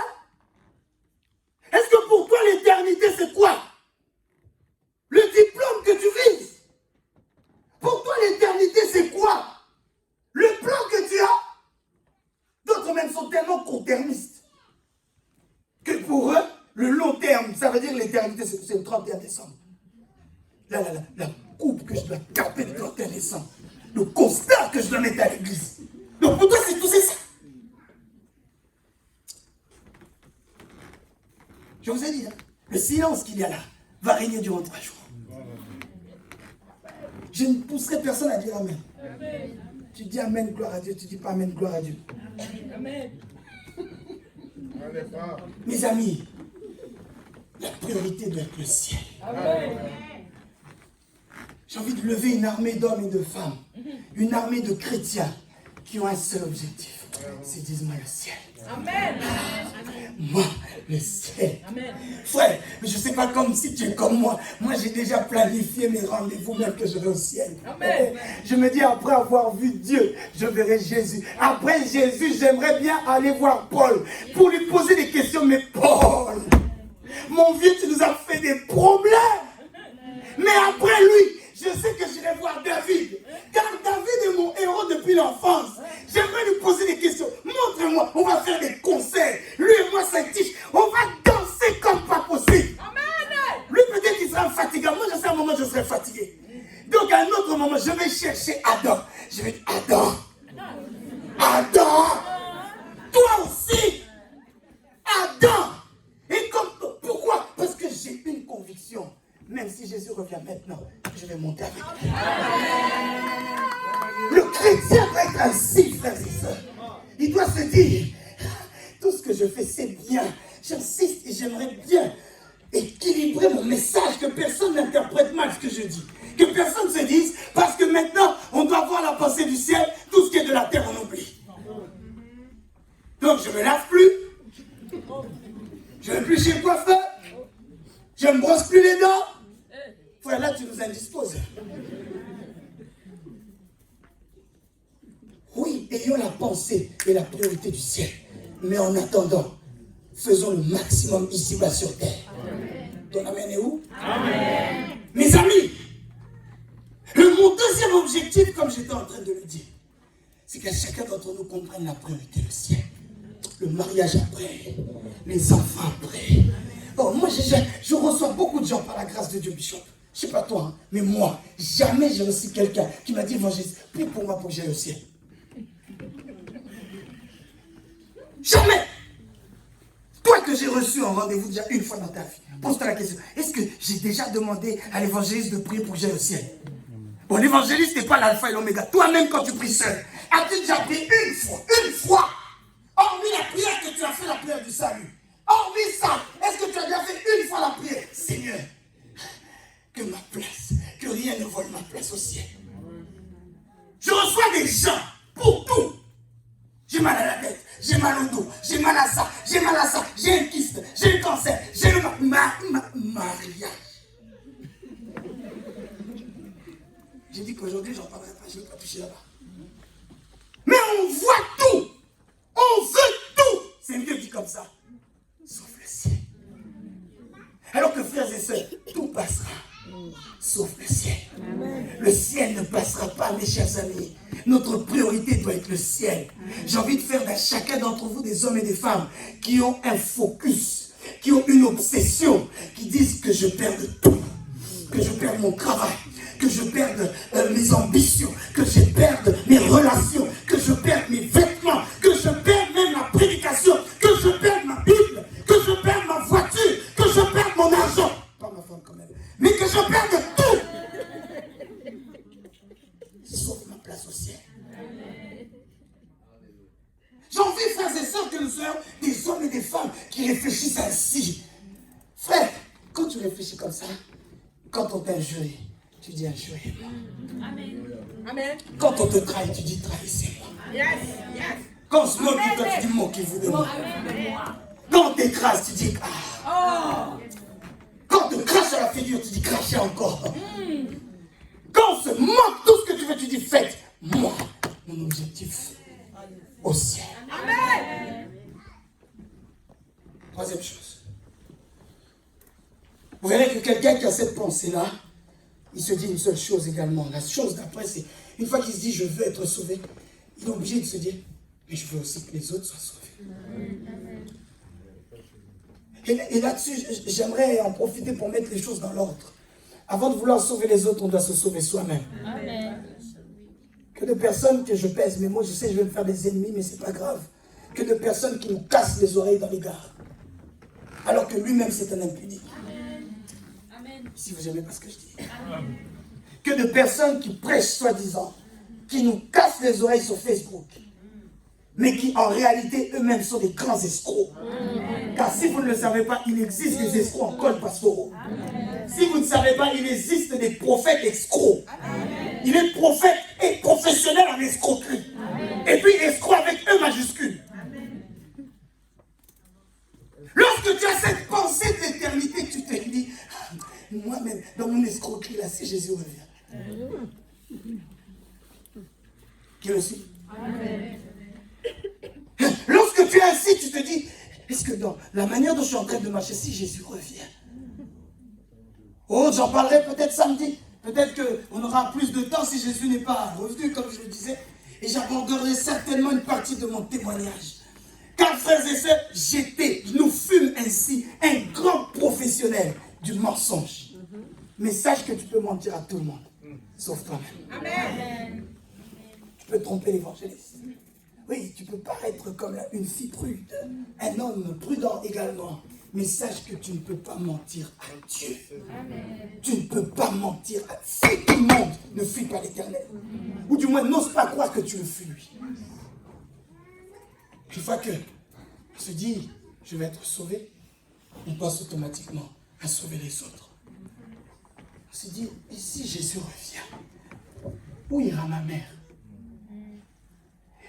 Est-ce que pour toi, l'éternité, c'est quoi? Le diplôme que tu vises. Pour toi, l'éternité, c'est quoi? Le plan que tu as. D'autres même sont tellement court-termistes que pour eux, le long terme, ça veut dire l'éternité, c'est le 31 décembre. La coupe que je dois taper le 31 décembre. Le constat que je dois mettre à l'église. Donc pour toi, c'est tout ça. Je vous ai dit, hein, le silence qu'il y a là va régner durant 3 jours. Je ne pousserai personne à dire Amen. Amen. Tu dis Amen, gloire à Dieu. Tu ne dis pas Amen, gloire à Dieu. Amen. Mes amis, La priorité doit être le ciel. Amen. J'ai envie de lever une armée d'hommes et de femmes, une armée de chrétiens qui ont un seul objectif. C'est dis-moi le ciel. Amen. Moi, le ciel. Amen. Frère, mais je ne sais pas comme si tu es comme moi. Moi, j'ai déjà planifié mes rendez-vous, même que je vais au ciel. Amen. Je me dis, après avoir vu Dieu, je verrai Jésus. Après Jésus, j'aimerais bien aller voir Paul pour lui poser des questions. Mais Paul, mon vieux, tu nous as fait des problèmes. Mais après lui, je sais que j'irai voir David. Car David est mon héros depuis l'enfance. J'aimerais lui poser des questions. Montre-moi, on va faire des concerts. Lui et moi, c'est tiche. On va danser comme pas possible. Amen. Lui, peut-être qu'il sera fatigué. Moi, je sais à un moment, je serai fatigué. Donc, à un autre moment, je vais chercher Adam. Je vais dire, Adam. Adam. Toi aussi. Adam. Et comme, pourquoi? Parce que j'ai une conviction. Même si Jésus revient maintenant, je vais monter avec lui. Le chrétien doit être ainsi, frères et sœurs. Il doit se dire, tout ce que je fais, c'est bien. J'insiste et j'aimerais bien équilibrer mon message, que personne n'interprète mal ce que je dis. Que personne se dise, parce que maintenant, on doit voir la pensée du ciel, tout ce qui est de la terre, on oublie. Donc, je ne me lave plus. Je ne vais plus chez le coiffeur. Je ne me brosse plus les dents. Frère, là, tu nous indisposes. Oui, ayons la pensée et la priorité du ciel. Mais en attendant, faisons le maximum ici-bas sur terre. Ton amen est où? Amen. Mes amis, mon deuxième objectif, comme j'étais en train de le dire, c'est que chacun d'entre nous comprenne la priorité du ciel. Le mariage après, les enfants après. Oh, moi, je reçois beaucoup de gens par la grâce de Dieu, Bishop. Je ne sais pas toi, hein, mais moi, jamais j'ai reçu quelqu'un qui m'a dit, évangéliste, prie pour moi pour que j'aille au ciel. Jamais. Toi que j'ai reçu un rendez-vous déjà une fois dans ta vie, pose-toi la question, est-ce que j'ai déjà demandé à l'évangéliste de prier pour que j'aille au ciel? Bon, l'évangéliste n'est pas l'alpha et l'oméga. Toi-même, quand tu pries seul, as-tu déjà prié une fois, hormis la prière que tu as fait, la prière du salut? Hormis ça, est-ce que tu as déjà fait une fois la prière? Seigneur, que ma place, que rien ne vole ma place au ciel. Je reçois des gens pour tout. J'ai mal à la tête, j'ai mal au dos, j'ai mal à ça, j'ai un kyste, j'ai le cancer, j'ai le mariage. J'ai dit qu'aujourd'hui, j'en parlerai pas, je ne vais pas toucher là-bas. Mais on voit tout, on veut tout. C'est mieux dit comme ça, sauf le ciel. Alors que frères et sœurs, tout passera. Sauf le ciel. Amen. Le ciel ne passera pas, mes chers amis. Notre priorité doit être le ciel. J'ai envie de faire de chacun d'entre vous des hommes et des femmes qui ont un focus, qui ont une obsession, qui disent que je perds tout, que je perds mon travail, que je perde mes ambitions, que je perde mes relations, que je perde mes vêtements, que je perde même ma prédication, que je perde ma Bible, que je perde ma voiture, que je perde mon argent. Pas ma femme quand même. Mais que je perde tout. Sauf ma place au ciel. J'ai envie, frères et sœurs, que nous soyons des hommes et des femmes qui réfléchissent ainsi. Frère, quand tu réfléchis comme ça, quand on t'injurie, tu dis injuriez-moi. Amen. Quand on te trahit, tu dis trahissez-moi. Yes. Quand on se moque de toi, tu dis moquez-vous de moi. Quand on t'écrase, tu dis ah. Quand on te crache sur la figure, tu dis crachez encore. Quand on se moque, tout ce que tu veux, tu dis faites. Moi, mon objectif, au ciel. Amen. Troisième chose. Vous verrez que quelqu'un qui a cette pensée-là, il se dit une seule chose également. La chose d'après, c'est, une fois qu'il se dit je veux être sauvé, il est obligé de se dire, mais je veux aussi que les autres soient sauvés. Et là-dessus, j'aimerais en profiter pour mettre les choses dans l'ordre. Avant de vouloir sauver les autres, on doit se sauver soi-même. Amen. Que de personnes que je pèse mes mots, je sais que je vais me faire des ennemis, mais c'est pas grave. Que de personnes qui nous cassent les oreilles dans les gares. Alors que lui-même, c'est un impuni. Amen. Si vous n'aimez pas ce que je dis. Amen. Que de personnes qui prêchent soi-disant, qui nous cassent les oreilles sur Facebook, mais qui en réalité eux-mêmes sont des grands escrocs. Amen. Car si vous ne le savez pas, il existe des escrocs en col pastoraux. Si vous ne savez pas, il existe des prophètes escrocs. Il est prophète et professionnel en escroquerie. Et puis escroc avec E majuscule. Lorsque tu as cette pensée de l'éternité, tu te dis, moi-même, dans mon escroquerie, là, si Jésus revient. Qui le suit? Lorsque tu es ainsi, tu te dis, est-ce que dans la manière dont je suis en train de marcher, si Jésus revient? Oh, j'en parlerai peut-être samedi. Peut-être qu'on aura plus de temps si Jésus n'est pas revenu, comme je le disais. Et j'aborderai certainement une partie de mon témoignage. Car, frères et sœurs, nous fûmes ainsi un grand professionnel du mensonge. Mais sache que tu peux mentir à tout le monde, sauf toi-même. Amen. Tu peux tromper l'évangéliste. Oui, tu peux paraître comme une fille prude, un homme prudent également. Mais sache que tu ne peux pas mentir à Dieu. Amen. Tu ne peux pas mentir à Dieu. Tout le monde ne fuit pas l'Éternel. Ou du moins, n'ose pas croire que tu le fuis lui. Une fois que on se dit, je vais être sauvé, on passe automatiquement à sauver les autres. On se dit, et si Jésus revient, où ira ma mère?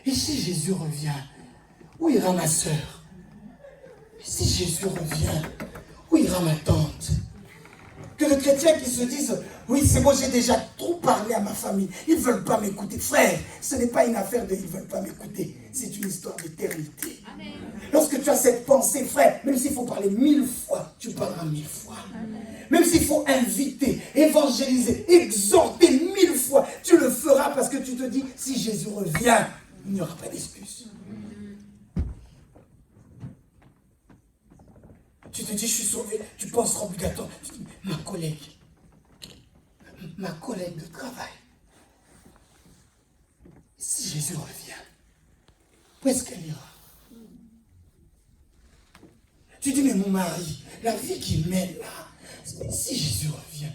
Et si Jésus revient, où ira ma sœur? Et si Jésus revient, où ira ma tante? Que les chrétiens qui se disent, oui, c'est bon, j'ai déjà trop parlé à ma famille, ils ne veulent pas m'écouter. Frère, ce n'est pas une affaire de ils ne veulent pas m'écouter, c'est une histoire d'éternité. Lorsque tu as cette pensée, frère, même s'il faut parler 1000 fois, tu parleras 1000 fois. Amen. Même s'il faut inviter, évangéliser, exhorter 1000 fois, tu le feras parce que tu te dis, si Jésus revient, il n'y aura pas d'excuse. Tu te dis, je suis sauvé, tu penses obligatoire. Tu dis, ma collègue de travail, si Jésus revient, où est-ce qu'elle ira? Tu dis, mais mon mari, la vie qu'il mène là, si Jésus revient,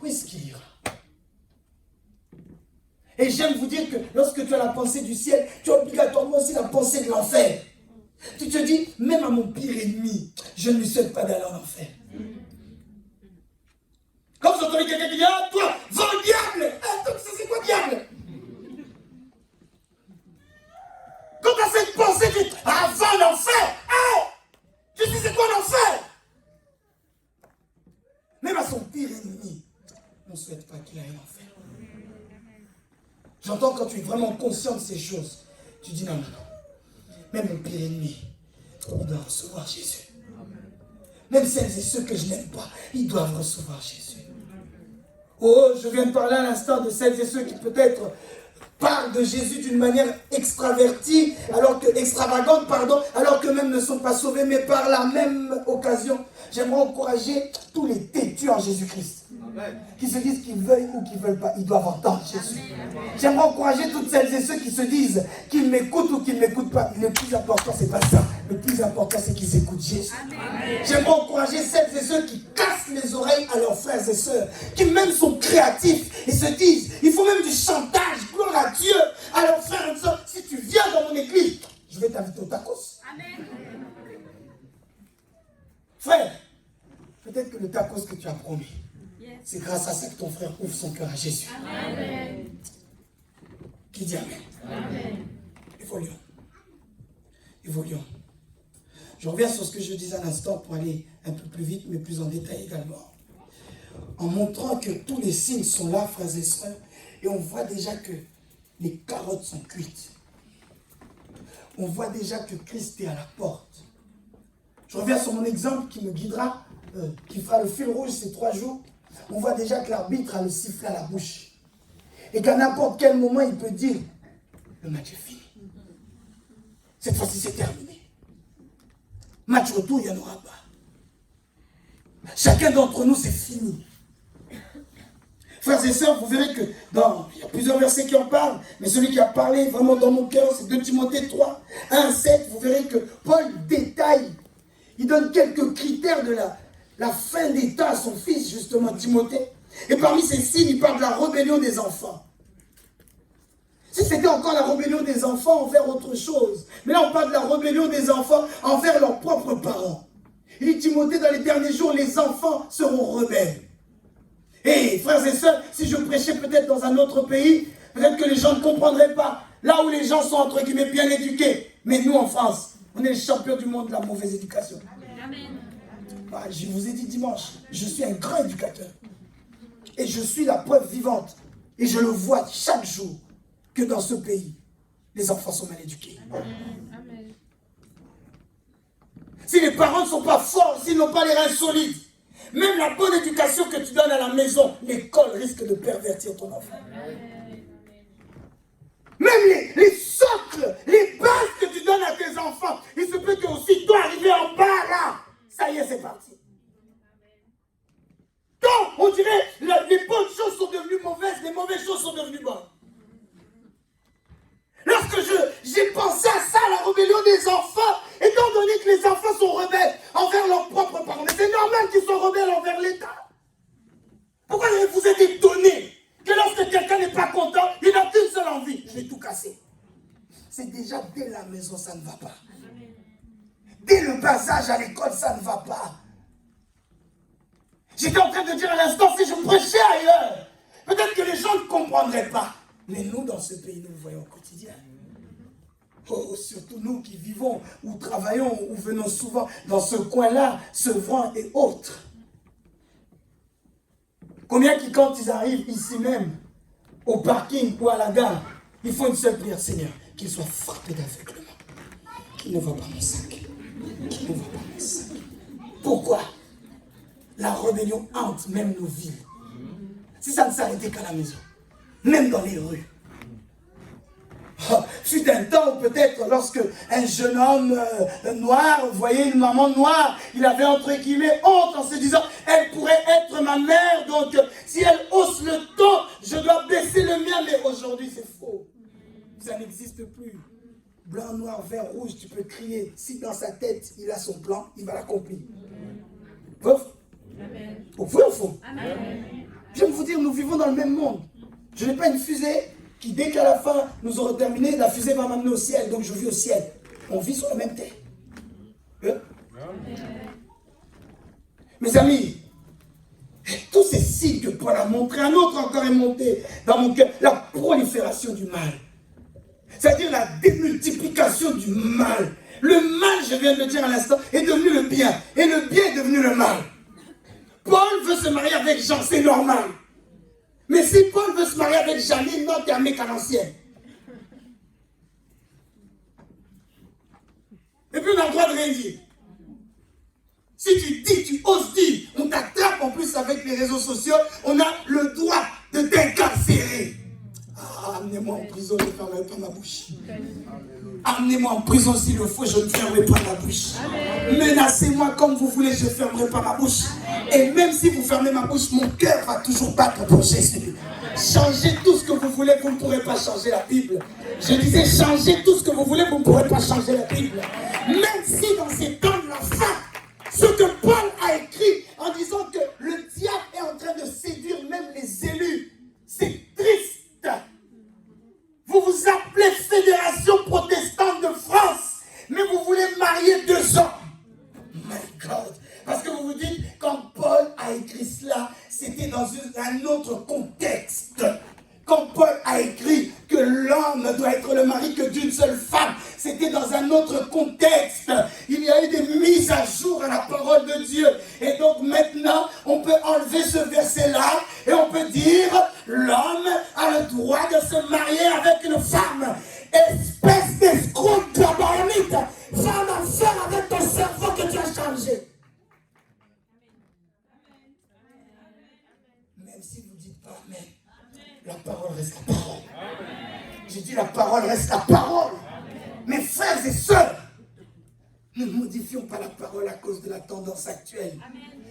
où est-ce qu'il ira? Et j'aime vous dire que lorsque tu as la pensée du ciel, tu as obligatoirement aussi la pensée de l'enfer. Tu te dis, même à mon pire ennemi, je ne lui souhaite pas d'aller en enfer. Quand vous entendez quelqu'un qui dit, ah toi, va au diable! Ah, c'est quoi diable? Quand tu as cette pensée, tu dis, ah, va en enfer! Ah! Tu sais c'est quoi l'enfer? Même à son pire ennemi, on ne souhaite pas qu'il aille en enfer. J'entends quand tu es vraiment conscient de ces choses, tu dis non, non, non. Même mon pire ennemi, il doit recevoir Jésus. Même celles et ceux que je n'aime pas, ils doivent recevoir Jésus. Oh, je viens de parler à l'instant de celles et ceux qui peut-être parlent de Jésus d'une manière extravertie, extravagante, alors que même ne sont pas sauvés, mais par la même occasion, j'aimerais encourager tous les têtus en Jésus-Christ. Qui se disent qu'ils veuillent ou qu'ils ne veulent pas, ils doivent entendre Jésus. J'aimerais encourager toutes celles et ceux qui se disent qu'ils m'écoutent ou qu'ils ne m'écoutent pas. Le plus important, c'est pas ça. Le plus important, c'est qu'ils écoutent Jésus. J'aimerais encourager celles et ceux qui cassent les oreilles à leurs frères et sœurs, qui même sont créatifs et se disent, il faut même du chantage, gloire à Dieu, à leurs frères et sœurs. Si tu viens dans mon église, je vais t'inviter au tacos. Amen. Frère, peut-être que le tacos que tu as promis, c'est grâce à ça que ton frère ouvre son cœur à Jésus. Amen. Qui dit Amen? Amen. Évoluons. Évoluons. Je reviens sur ce que je disais à l'instant pour aller un peu plus vite, mais plus en détail également. En montrant que tous les signes sont là, frères et sœurs, et on voit déjà que les carottes sont cuites. On voit déjà que Christ est à la porte. Je reviens sur mon exemple qui me guidera, qui fera le fil rouge ces 3 jours. On voit déjà que l'arbitre a le sifflet à la bouche. Et qu'à n'importe quel moment, il peut dire, le match est fini. Cette fois-ci, c'est terminé. Match retour, il n'y en aura pas. Chacun d'entre nous, c'est fini. Frères et sœurs, vous verrez que il y a plusieurs versets qui en parlent, mais celui qui a parlé vraiment dans mon cœur, c'est 2 Timothée 3, 1, 7. Vous verrez que Paul détaille, il donne quelques critères de la fin des temps à son fils, justement, Timothée. Et parmi ces signes, il parle de la rébellion des enfants. Si c'était encore la rébellion des enfants envers autre chose. Mais là, on parle de la rébellion des enfants envers leurs propres parents. Il dit Timothée, dans les derniers jours, les enfants seront rebelles. Et frères et sœurs, si je prêchais peut-être dans un autre pays, peut-être que les gens ne comprendraient pas. Là où les gens sont entre guillemets bien éduqués. Mais nous en France, on est les champions du monde de la mauvaise éducation. Amen. Bah, je vous ai dit dimanche, je suis un grand éducateur. Et je suis la preuve vivante. Et je le vois chaque jour que dans ce pays, les enfants sont mal éduqués. Amen. Si les parents ne sont pas forts, s'ils n'ont pas les reins solides, même la bonne éducation que tu donnes à la maison, l'école risque de pervertir ton enfant. Même les socles, les bases que tu donnes à tes enfants, il se peut que aussitôt arriver en bas là, ça y est, c'est parti. Donc, on dirait, les bonnes choses sont devenues mauvaises, les mauvaises choses sont devenues bonnes. Lorsque j'ai pensé à ça, la rébellion des enfants, étant donné que les enfants sont rebelles envers leurs propres parents, mais c'est normal qu'ils soient rebelles envers l'État. Pourquoi vous êtes étonné que lorsque quelqu'un n'est pas content, il n'a qu'une seule envie, je vais tout casser. C'est déjà dès la maison, ça ne va pas. Dès le bas âge à l'école, ça ne va pas. J'étais en train de dire à l'instant, si je prêchais ailleurs, peut-être que les gens ne comprendraient pas. Mais nous, dans ce pays, nous le voyons au quotidien. Oh, surtout nous qui vivons ou travaillons ou venons souvent dans ce coin-là, Sevran et autres. Combien qui, quand ils arrivent ici même, au parking ou à la gare, ils font une seule prière, Seigneur, qu'ils soient frappés d'aveuglement. Qu'ils ne voient pas mon sac. Qu'ils ne voient pas mon sac. Pourquoi? La rébellion hante même nos villes. Si ça ne s'arrêtait qu'à la maison, même dans les rues. Fut un temps où peut-être lorsque un jeune homme noir voyait une maman noire, il avait entre guillemets honte en se disant elle pourrait être ma mère, donc si elle hausse le ton, je dois baisser le mien. Mais aujourd'hui c'est faux. Ça n'existe plus. Blanc, noir, vert, rouge, tu peux crier. Si dans sa tête il a son plan, il va l'accomplir. Au fond. Je vais vous dire, nous vivons dans le même monde. Je n'ai pas une fusée qui, dès qu'à la fin, nous aurons terminé, la fusée va m'amener au ciel, donc je vis au ciel. On vit sur la même terre. Mes amis, tous ces signes que Paul a montré, un autre encore est monté dans mon cœur, la prolifération du mal. C'est-à-dire la démultiplication du mal. Le mal, je viens de le dire à l'instant, est devenu le bien. Et le bien est devenu le mal. Paul veut se marier avec Jean, c'est normal. Mais si Paul veut se marier avec Janine, non, t'es un mec à l'ancienne. Et puis on a le droit de rien dire. Si tu dis, tu oses dire, on t'attrape en plus avec les réseaux sociaux, on a le droit de t'incarcérer. Amenez-moi en prison, je ne fermerai pas ma bouche. Amenez-moi en prison s'il le faut, je ne fermerai pas ma bouche. Menacez-moi comme vous voulez, je ne fermerai pas ma bouche. Et même si vous fermez ma bouche, mon cœur va toujours battre pour Jésus. Changez tout ce que vous voulez, vous ne pourrez pas changer la Bible. Je disais, changez tout ce que vous voulez, vous ne pourrez pas changer la Bible. Même si dans ces temps de la fin, ce que Paul a écrit en disant que le diable est en train de séduire même les élus, c'est triste. Vous vous appelez Fédération protestante de France, mais vous voulez marier 2 hommes. My God. Parce que vous vous dites, quand Paul a écrit cela, c'était dans un autre contexte. Quand Paul a écrit que l'homme ne doit être le mari que d'une seule femme, c'était dans un autre contexte. Il y a eu des mises à jour à la parole de Dieu. Et donc maintenant, on peut enlever ce verset-là et on peut dire, l'homme a le droit de se marier avec une femme. Espèce d'escroc gabaronite, va en faire avec ton cerveau que tu as changé. Même si vous ne dites pas amen, la parole reste la parole. J'ai dit la parole reste la parole. Mes frères et sœurs, ne modifions pas la parole à cause de la tendance actuelle.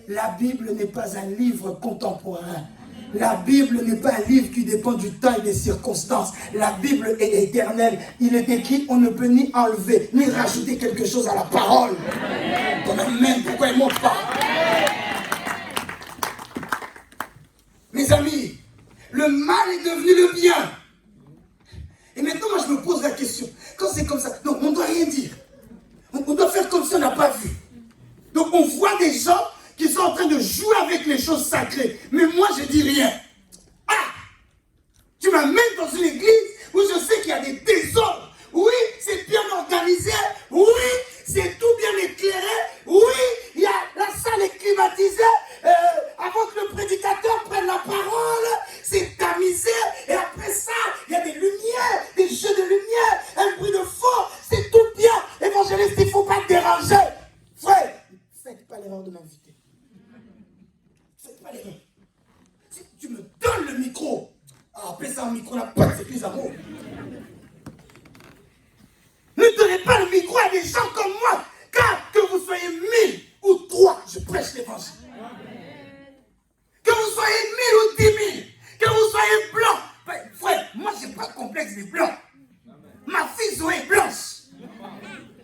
La Bible n'est pas un livre contemporain. La Bible n'est pas un livre qui dépend du temps et des circonstances. La Bible est éternelle. Il est écrit, on ne peut ni enlever, ni rajouter quelque chose à la parole. Ton amen, pourquoi il ne monte pas? Mes amis, le mal est devenu le bien. Et je me pose la question. Quand c'est comme ça, donc on ne doit rien dire. On doit faire comme si on n'a pas vu. Donc on voit des gens qui sont en train de jouer avec les choses sacrées. Mais moi, je dis rien. Ah! Tu m'amènes dans une église où je sais qu'il y a des désordres. Oui, c'est bien organisé. Oui, c'est tout bien éclairé. Oui, il y a la salle est climatisée. Avant que le prédicateur prenne la parole, c'est tamisé. Et après ça, il y a des lumières, des jeux de lumière, un bruit de fond. C'est tout bien. Évangéliste, il ne faut pas te déranger. Frère, faites pas l'erreur de m'inviter. Faites pas l'erreur. Si tu me donnes le micro, appelez ça un micro, n'a pas de église amour. Ne donnez pas le micro à des gens comme moi, car que vous soyez 1000 ou 3, je prêche l'évangile. Que vous soyez 1000 ou 10 000, que vous soyez blanc. Ben, frère, moi j'ai pas de complexe des blancs. Ma fille Zoé est blanche.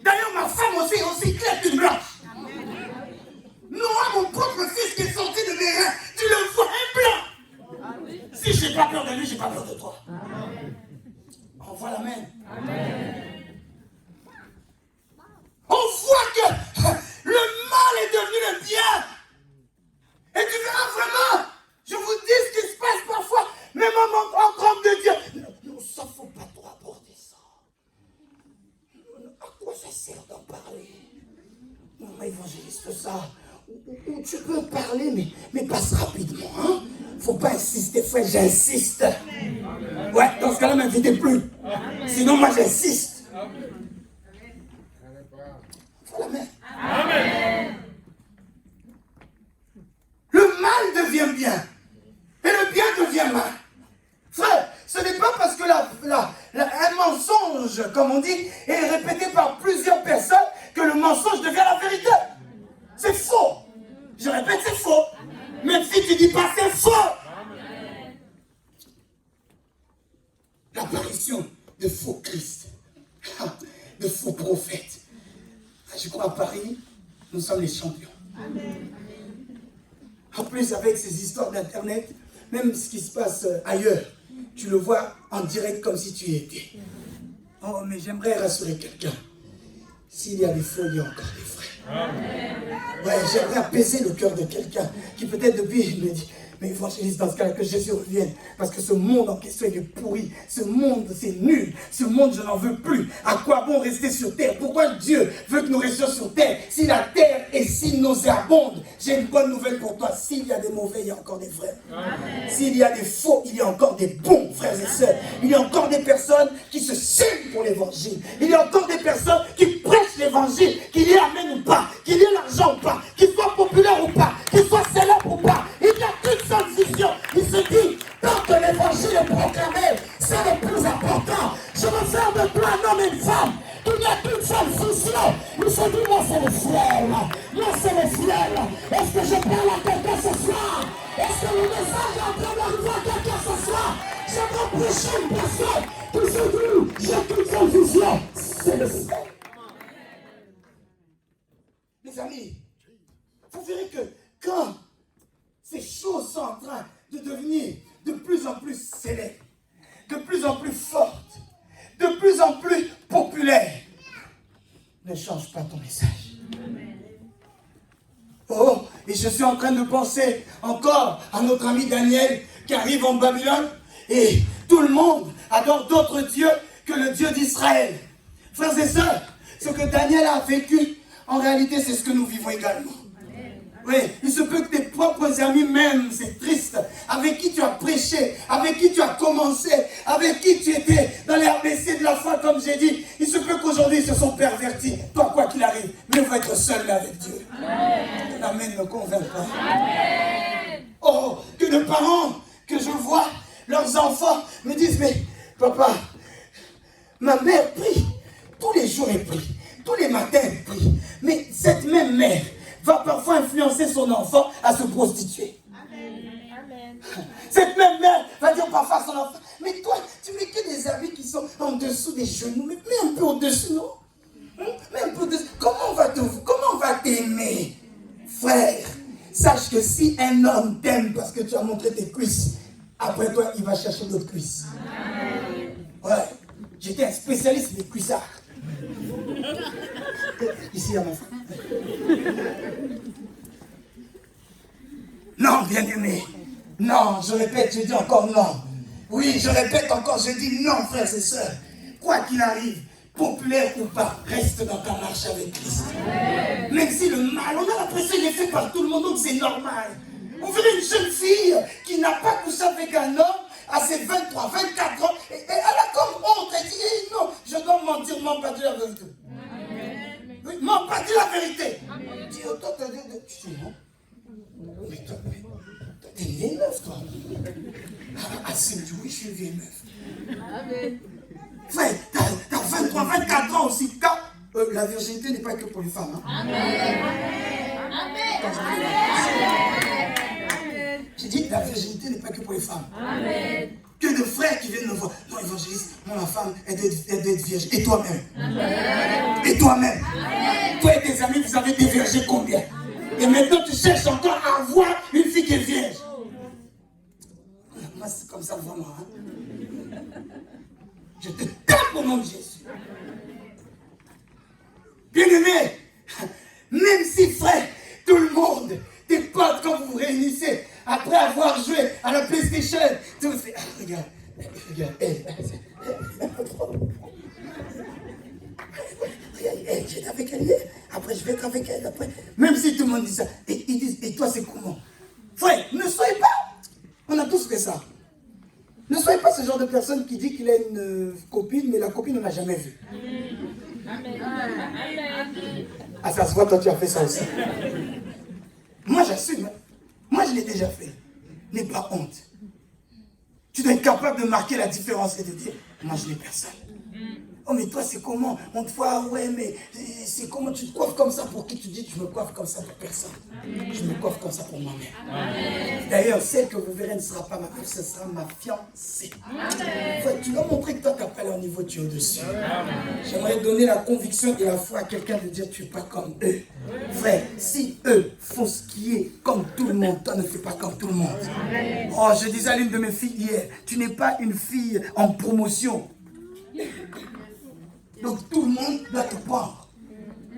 D'ailleurs, ma femme aussi claire qu'une blanche. Noah, mon propre fils qui est sorti de mes reins, tu le vois un blanc. Si je n'ai pas peur de lui, je n'ai pas peur de toi. Envoie la main. On voit que le mal est devenu le bien. Et tu verras vraiment, je vous dis ce qui se passe parfois, même en grande de Dieu. Non, ça ne faut pas trop aborder ça. À quoi ça sert d'en parler? Non, mais évangéliste, ça. Ou tu peux parler, mais passe rapidement. Hein? Faut pas insister, frère, j'insiste. Ouais, dans ce cas-là, m'invitez plus. Sinon, moi, j'insiste. Faut la main. Amen. Le mal devient bien. Et le bien devient mal. Frère, ce n'est pas parce que un mensonge, comme on dit, est répété par plusieurs personnes que le mensonge devient la vérité. C'est faux. Je répète, c'est faux. Même si tu ne dis pas c'est faux. L'apparition de faux Christ, de faux prophètes. Je crois à Paris, nous sommes les champions. En plus, avec ces histoires d'Internet, même ce qui se passe ailleurs, tu le vois en direct comme si tu y étais. Oh, mais j'aimerais rassurer quelqu'un. S'il y a des faux, il y a encore des vrais. Ouais, j'aimerais apaiser le cœur de quelqu'un qui peut-être depuis me dit, mais évangéliste, dans ce cas-là, que Jésus revienne. Parce que ce monde en question, il est pourri. Ce monde, c'est nul. Ce monde, je n'en veux plus. À quoi bon rester sur terre? Pourquoi Dieu veut que nous restions sur terre? Si la terre est si nauséabonde, j'ai une bonne nouvelle pour toi. S'il y a des mauvais, il y a encore des vrais. S'il y a des faux, il y a encore des bons, frères et sœurs. Il y a encore des personnes qui se saignent pour l'évangile. Il y a encore des personnes qui prêchent l'évangile, qu'il y ait amen ou pas, qu'il y ait l'argent ou pas, qu'il soit populaire ou pas, qu'il soit célèbre ou pas. Il y a toute seule vision. Il se dit, tant que l'évangile est proclamé, c'est le plus important. Je veux faire de toi un homme et une femme. Il n'y a qu'une seule vision. Il se dit, moi c'est le ciel. Moi c'est le ciel. Est-ce que je parle à quelqu'un ce soir? Est-ce que le message est en train d'arriver à quelqu'un ce soir? J'aimerais prêcher une personne qui se dit, j'ai qu'une seule vision. C'est le ciel. Mes amis, vous verrez que quand ces choses sont en train de devenir de plus en plus célèbres, de plus en plus fortes, de plus en plus populaires. Ne change pas ton message. Oh, et je suis en train de penser encore à notre ami Daniel qui arrive en Babylone et tout le monde adore d'autres dieux que le Dieu d'Israël. Frères et sœurs, ce que Daniel a vécu, en réalité, c'est ce que nous vivons également. Oui, il se peut que tes propres amis même, c'est triste, avec qui tu as prêché, avec qui tu as commencé, avec qui tu étais dans les ABC de la foi, comme j'ai dit, il se peut qu'aujourd'hui ils se sont pervertis. Toi, quoi qu'il arrive, mieux vaut être seul mais avec Dieu. Amen, me convainc pas. Oh, que de parents que je vois, leurs enfants me disent, mais papa, ma mère prie, tous les jours elle prie, tous les matins elle prie, mais cette même mère va parfois influencer son enfant à se prostituer. Amen. Cette même mère va dire parfois à son enfant, mais toi, tu mets que des habits qui sont en dessous des genoux, mais mets un peu au-dessus, non? Mets un peu au-dessus. Comment on va t'aimer? Frère, sache que si un homme t'aime parce que tu as montré tes cuisses, après toi, il va chercher d'autres cuisses. Amen. Ouais. J'étais un spécialiste des cuissards. Ici à ma femme. Non, bien-aimé. Non, je répète, je dis encore non. Oui, je répète encore, je dis non, frères et sœurs. Quoi qu'il arrive, populaire ou pas, reste dans ta marche avec Christ. Même si le mal, on a l'impression qu'il est fait par tout le monde, donc c'est normal. On verrait une jeune fille qui n'a pas couché avec un homme à ses 23, 24 ans, et elle a comme honte, elle dit eh, non, je dois mentir, m'en pas dire la vérité. Oui, m'en pas dire la vérité. Dis, oh, toi, tu dis non. Mais toi, t'es une vieille meuf, toi. Ah, c'est dit oui, je suis une vieille meuf. Amen. Frère, t'as 23, 24 ans aussi. La virginité n'est pas que pour les femmes. Hein. Amen. J'ai dit, la virginité n'est pas que pour les femmes. Amen. Que de frères qui viennent me voir. Non, évangéliste, moi, ma femme, elle doit être vierge. Et toi-même. Et toi-même. Toi et tes amis, vous avez dévergé combien? Et maintenant, tu cherches encore à avoir une fille qui est vierge. Moi, c'est comme ça vraiment. Hein. Je te tape au nom de Jésus. Bien-aimé, même si, frère, tout le monde, tes potes, quand vous vous réunissez, après avoir joué à la PlayStation, tu vous faites, ah, regarde, elle, j'étais avec elle hier, après je vais être avec elle, après. Même si tout le monde dit ça, et ils disent, et toi c'est comment? Frère, ne soyez pas, on a tous fait ça. Ne soyez pas ce genre de personne qui dit qu'il a une copine, mais la copine on n'a jamais vue. Amen. Ah, ça se voit, toi tu as fait ça aussi. Moi j'assume, moi je l'ai déjà fait. N'aie pas honte. Tu dois être capable de marquer la différence et de dire, moi je n'ai personne. Oh mais toi c'est comment? On te voit, ouais mais c'est comment tu te coiffes comme ça? Pour qui tu dis je me coiffe comme ça pour personne? Je me coiffe comme ça pour moi-même. D'ailleurs celle que vous verrez ne sera pas ma femme, ce sera ma fiancée. Enfin, tu dois montrer que toi tu n'as pas leur niveau, tu es au-dessus. J'aimerais donner la conviction et la foi à quelqu'un de dire tu n'es pas comme eux. Frère, si eux font ce qui est comme tout le monde, toi ne fais pas comme tout le monde. Oh, je disais à l'une de mes filles hier, tu n'es pas une fille en promotion. Donc tout le monde doit te prendre.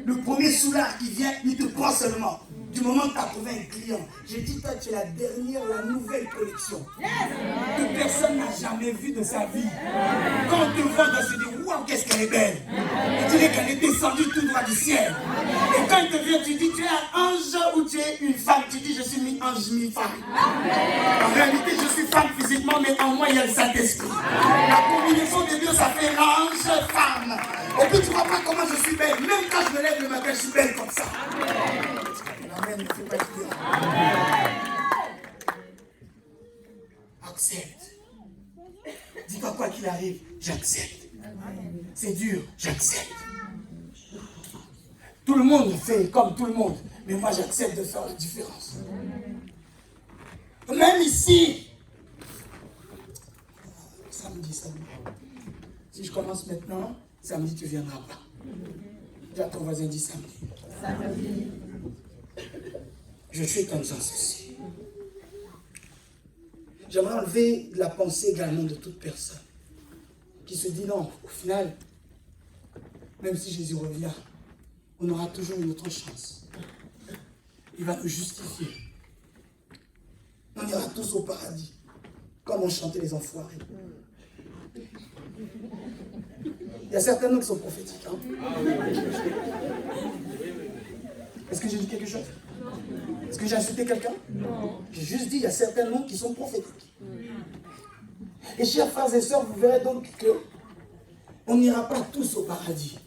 Le premier soulard qui vient, il te prend seulement. Du moment que tu as trouvé un client, j'ai dit toi tu es la dernière, la nouvelle collection. Que personne n'a jamais vu de sa vie. Quand on te voit, on se dit waouh, qu'est-ce qu'elle est belle. Et tu dis qu'elle est descendue tout droit du ciel. Et quand il te vient, tu dis tu es un ange ou tu es une femme. Tu dis je suis mi-ange, mi-femme. En réalité, je suis femme physiquement, mais en moi il y a le Saint-Esprit. La combinaison des deux, ça fait ange-femme. Et puis tu vois pas comment je suis belle. Même quand je me lève le matin, je suis belle comme ça. Amen, ne fais pas dire. Accepte. Dis-toi quoi qu'il arrive, j'accepte. C'est dur, j'accepte. Tout le monde fait comme tout le monde, mais moi j'accepte de faire la différence. Même ici, samedi. Si je commence maintenant, samedi tu ne viendras pas. Dis à ton voisin, dis samedi. Je suis comme ça, ceci. J'aimerais enlever la pensée également de toute personne qui se dit non, au final, même si Jésus revient, on aura toujours une autre chance. Il va nous justifier. On ira tous au paradis, comme on chantait les enfoirés. Il y a certains noms qui sont prophétiques. Hein? Est-ce que j'ai dit quelque chose? Est-ce que j'ai insulté quelqu'un? Non. J'ai juste dit, il y a certains noms qui sont prophétiques. Et chers frères et sœurs, vous verrez donc qu'on n'ira pas tous au paradis.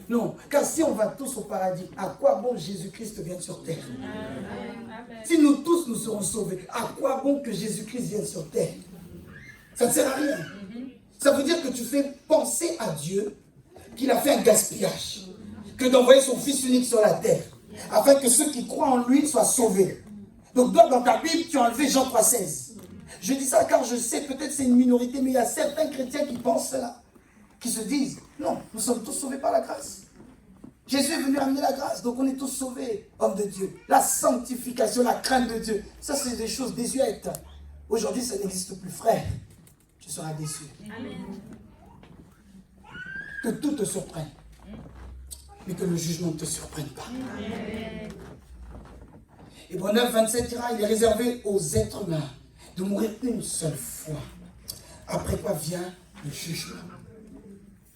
Non, car si on va tous au paradis, à quoi bon Jésus-Christ vienne sur terre? Si nous tous nous serons sauvés, à quoi bon que Jésus-Christ vienne sur terre? Ça ne sert à rien. Ça veut dire que tu fais penser à Dieu qu'il a fait un gaspillage, que d'envoyer son Fils unique sur la terre, afin que ceux qui croient en lui soient sauvés. Donc toi, dans ta Bible, tu as enlevé Jean 3,16. Je dis ça car je sais, peut-être c'est une minorité, mais il y a certains chrétiens qui pensent cela, qui se disent, non, nous sommes tous sauvés par la grâce. Jésus est venu amener la grâce, donc on est tous sauvés, hommes de Dieu. La sanctification, la crainte de Dieu, ça c'est des choses désuètes. Aujourd'hui, ça n'existe plus, frère. Tu seras déçu. Amen. que tout te surprenne. Mais que le jugement ne te surprenne pas. Hébreux 9, 27 dira, il est réservé aux êtres humains de mourir une seule fois. Après quoi vient le jugement.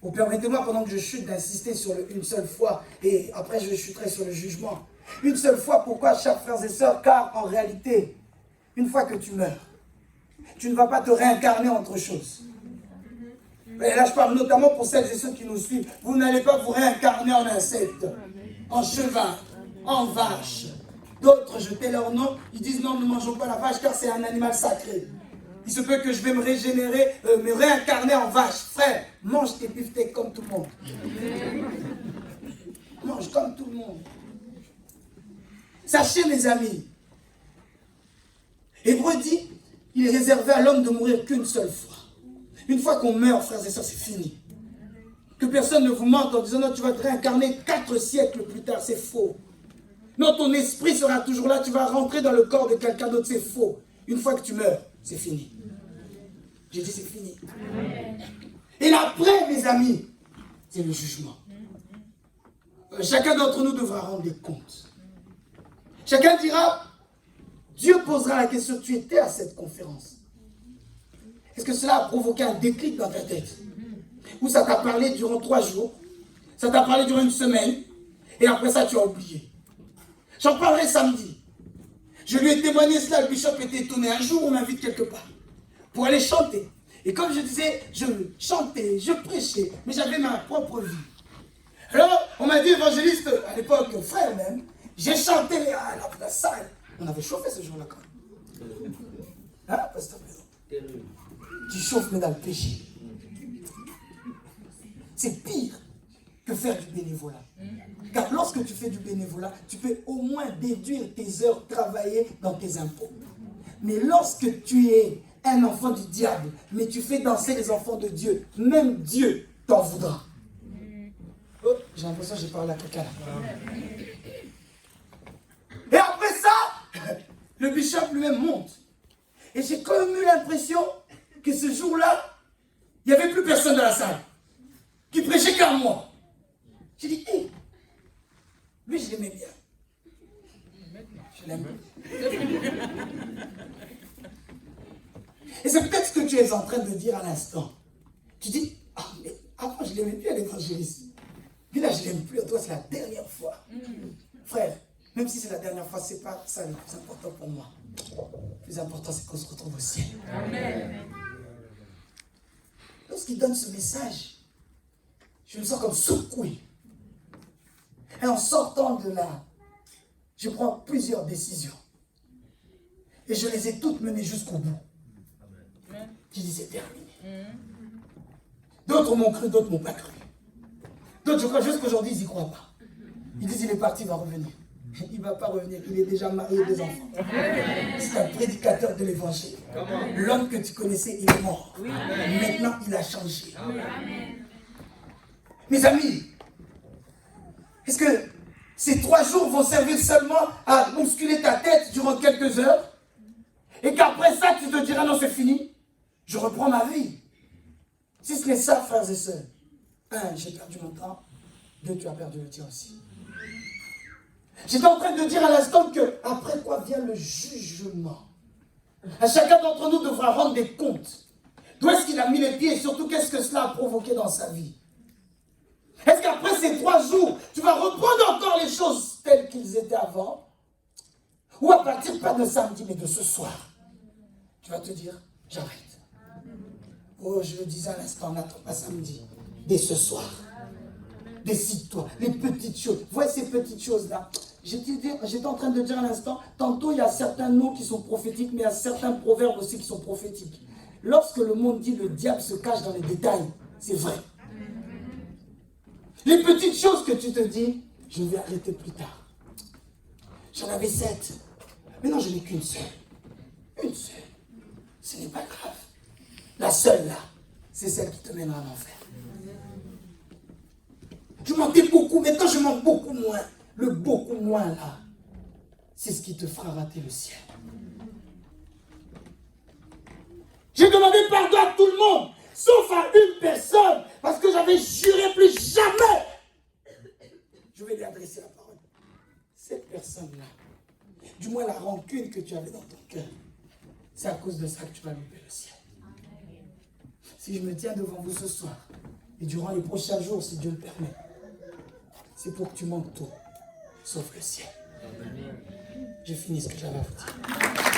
Vous permettez-moi, pendant que je chute, d'insister sur une seule fois, et après je chuterai sur le jugement. Une seule fois, pourquoi, chers frères et sœurs? Car en réalité, une fois que tu meurs, tu ne vas pas te réincarner en autre chose. Et là, je parle notamment pour celles et ceux qui nous suivent. Vous n'allez pas vous réincarner en insecte, en cheval, en vache. D'autres, jetez leur nom, ils disent non, ne mangeons pas la vache car c'est un animal sacré. Il se peut que je vais me régénérer, me réincarner en vache. Frère, mange tes beefsteaks comme tout le monde. Mange comme tout le monde. Sachez, mes amis, Hébreux dit, il est réservé à l'homme de mourir qu'une seule fois. Une fois qu'on meurt, frères et sœurs, c'est fini. Que personne ne vous mente en disant, non, tu vas te réincarner 4 siècles plus tard, c'est faux. Non, ton esprit sera toujours là, tu vas rentrer dans le corps de quelqu'un d'autre, c'est faux. Une fois que tu meurs, c'est fini. J'ai dit, c'est fini. Et l'après, mes amis, c'est le jugement. Chacun d'entre nous devra rendre des comptes. Chacun dira, Dieu posera la question, tu étais à cette conférence. Est-ce que cela a provoqué un déclic dans ta tête? Ou ça t'a parlé durant 3 jours, ça t'a parlé durant une semaine, et après ça tu as oublié? J'en parlerai samedi. Je lui ai témoigné cela, le bishop était étonné. Un jour, on m'invite quelque part pour aller chanter. Et comme je disais, je chantais, je prêchais, mais j'avais ma propre vie. Alors, on m'a dit, évangéliste, à l'époque, frère même, j'ai chanté à la salle. On avait chauffé ce jour-là quand même. Hein, pasteur Pedro? Tu chauffes, mais dans le péché. C'est pire que faire du bénévolat. Car lorsque tu fais du bénévolat, tu peux au moins déduire tes heures travaillées dans tes impôts. Mais lorsque tu es un enfant du diable, mais tu fais danser les enfants de Dieu, même Dieu t'en voudra. Oh, j'ai l'impression que j'ai parlé à quelqu'un là. Et après ça, le bishop lui-même monte. Et j'ai quand même eu l'impression que ce jour-là, il n'y avait plus personne dans la salle qui prêchait qu'à moi. J'ai dit, hé, lui je l'aimais bien. Je l'aime. Et c'est peut-être ce que tu es en train de dire à l'instant. Tu dis, ah, mais avant je l'aimais bien l'évangéliste. Mais là je l'aime plus, toi c'est la dernière fois. Frère, même si c'est la dernière fois, c'est pas ça le plus important pour moi. Le plus important c'est qu'on se retrouve au ciel. Amen. Lorsqu'il donne ce message, je me sens comme secoué. Et en sortant de là, je prends plusieurs décisions. Et je les ai toutes menées jusqu'au bout. Qui disent c'est terminé. D'autres m'ont cru, d'autres m'ont pas cru. D'autres, je crois juste qu'aujourd'hui, ils n'y croient pas. Ils disent il est parti, il va revenir. Il ne va pas revenir, il est déjà marié, des enfants. C'est un prédicateur de l'évangile. L'homme que tu connaissais, il est mort. Maintenant, il a changé. Mes amis, est-ce que ces 3 jours vont servir seulement à bousculer ta tête durant quelques heures? Et qu'après ça, tu te diras non, c'est fini. Je reprends ma vie. Si ce n'est ça, frères et sœurs, 1, j'ai perdu mon temps. 2, tu as perdu le tien aussi. J'étais en train de dire à l'instant que après quoi vient le jugement. À chacun d'entre nous devra rendre des comptes. D'où est-ce qu'il a mis les pieds et surtout qu'est-ce que cela a provoqué dans sa vie. Est-ce qu'après ces 3 jours, tu vas reprendre encore les choses telles qu'ils étaient avant? Ou à partir pas de samedi, mais de ce soir, tu vas te dire, j'arrête. Oh, je le disais à l'instant, n'attends pas samedi. Dès ce soir, décide-toi. Les petites choses. Voyez ces petites choses-là. J'étais en train de dire à l'instant, tantôt il y a certains noms qui sont prophétiques, mais il y a certains proverbes aussi qui sont prophétiques. Lorsque le monde dit le diable se cache dans les détails, c'est vrai. Les petites choses que tu te dis, je vais arrêter plus tard. J'en avais 7. Mais non, je n'ai qu'une seule. Une seule. Ce n'est pas grave. La seule là, c'est celle qui te mènera en enfer. Je mentais beaucoup, maintenant je mens beaucoup moins. Le beaucoup moins là, c'est ce qui te fera rater le ciel. J'ai demandé pardon à tout le monde. sauf à une personne, parce que j'avais juré plus jamais. Je vais lui adresser la parole. Cette personne-là, du moins la rancune que tu avais dans ton cœur, c'est à cause de ça que tu vas louper le ciel. Si je me tiens devant vous ce soir, et durant les prochains jours, si Dieu le permet, c'est pour que tu manques tout, sauf le ciel. J'ai fini ce que j'avais à vous dire.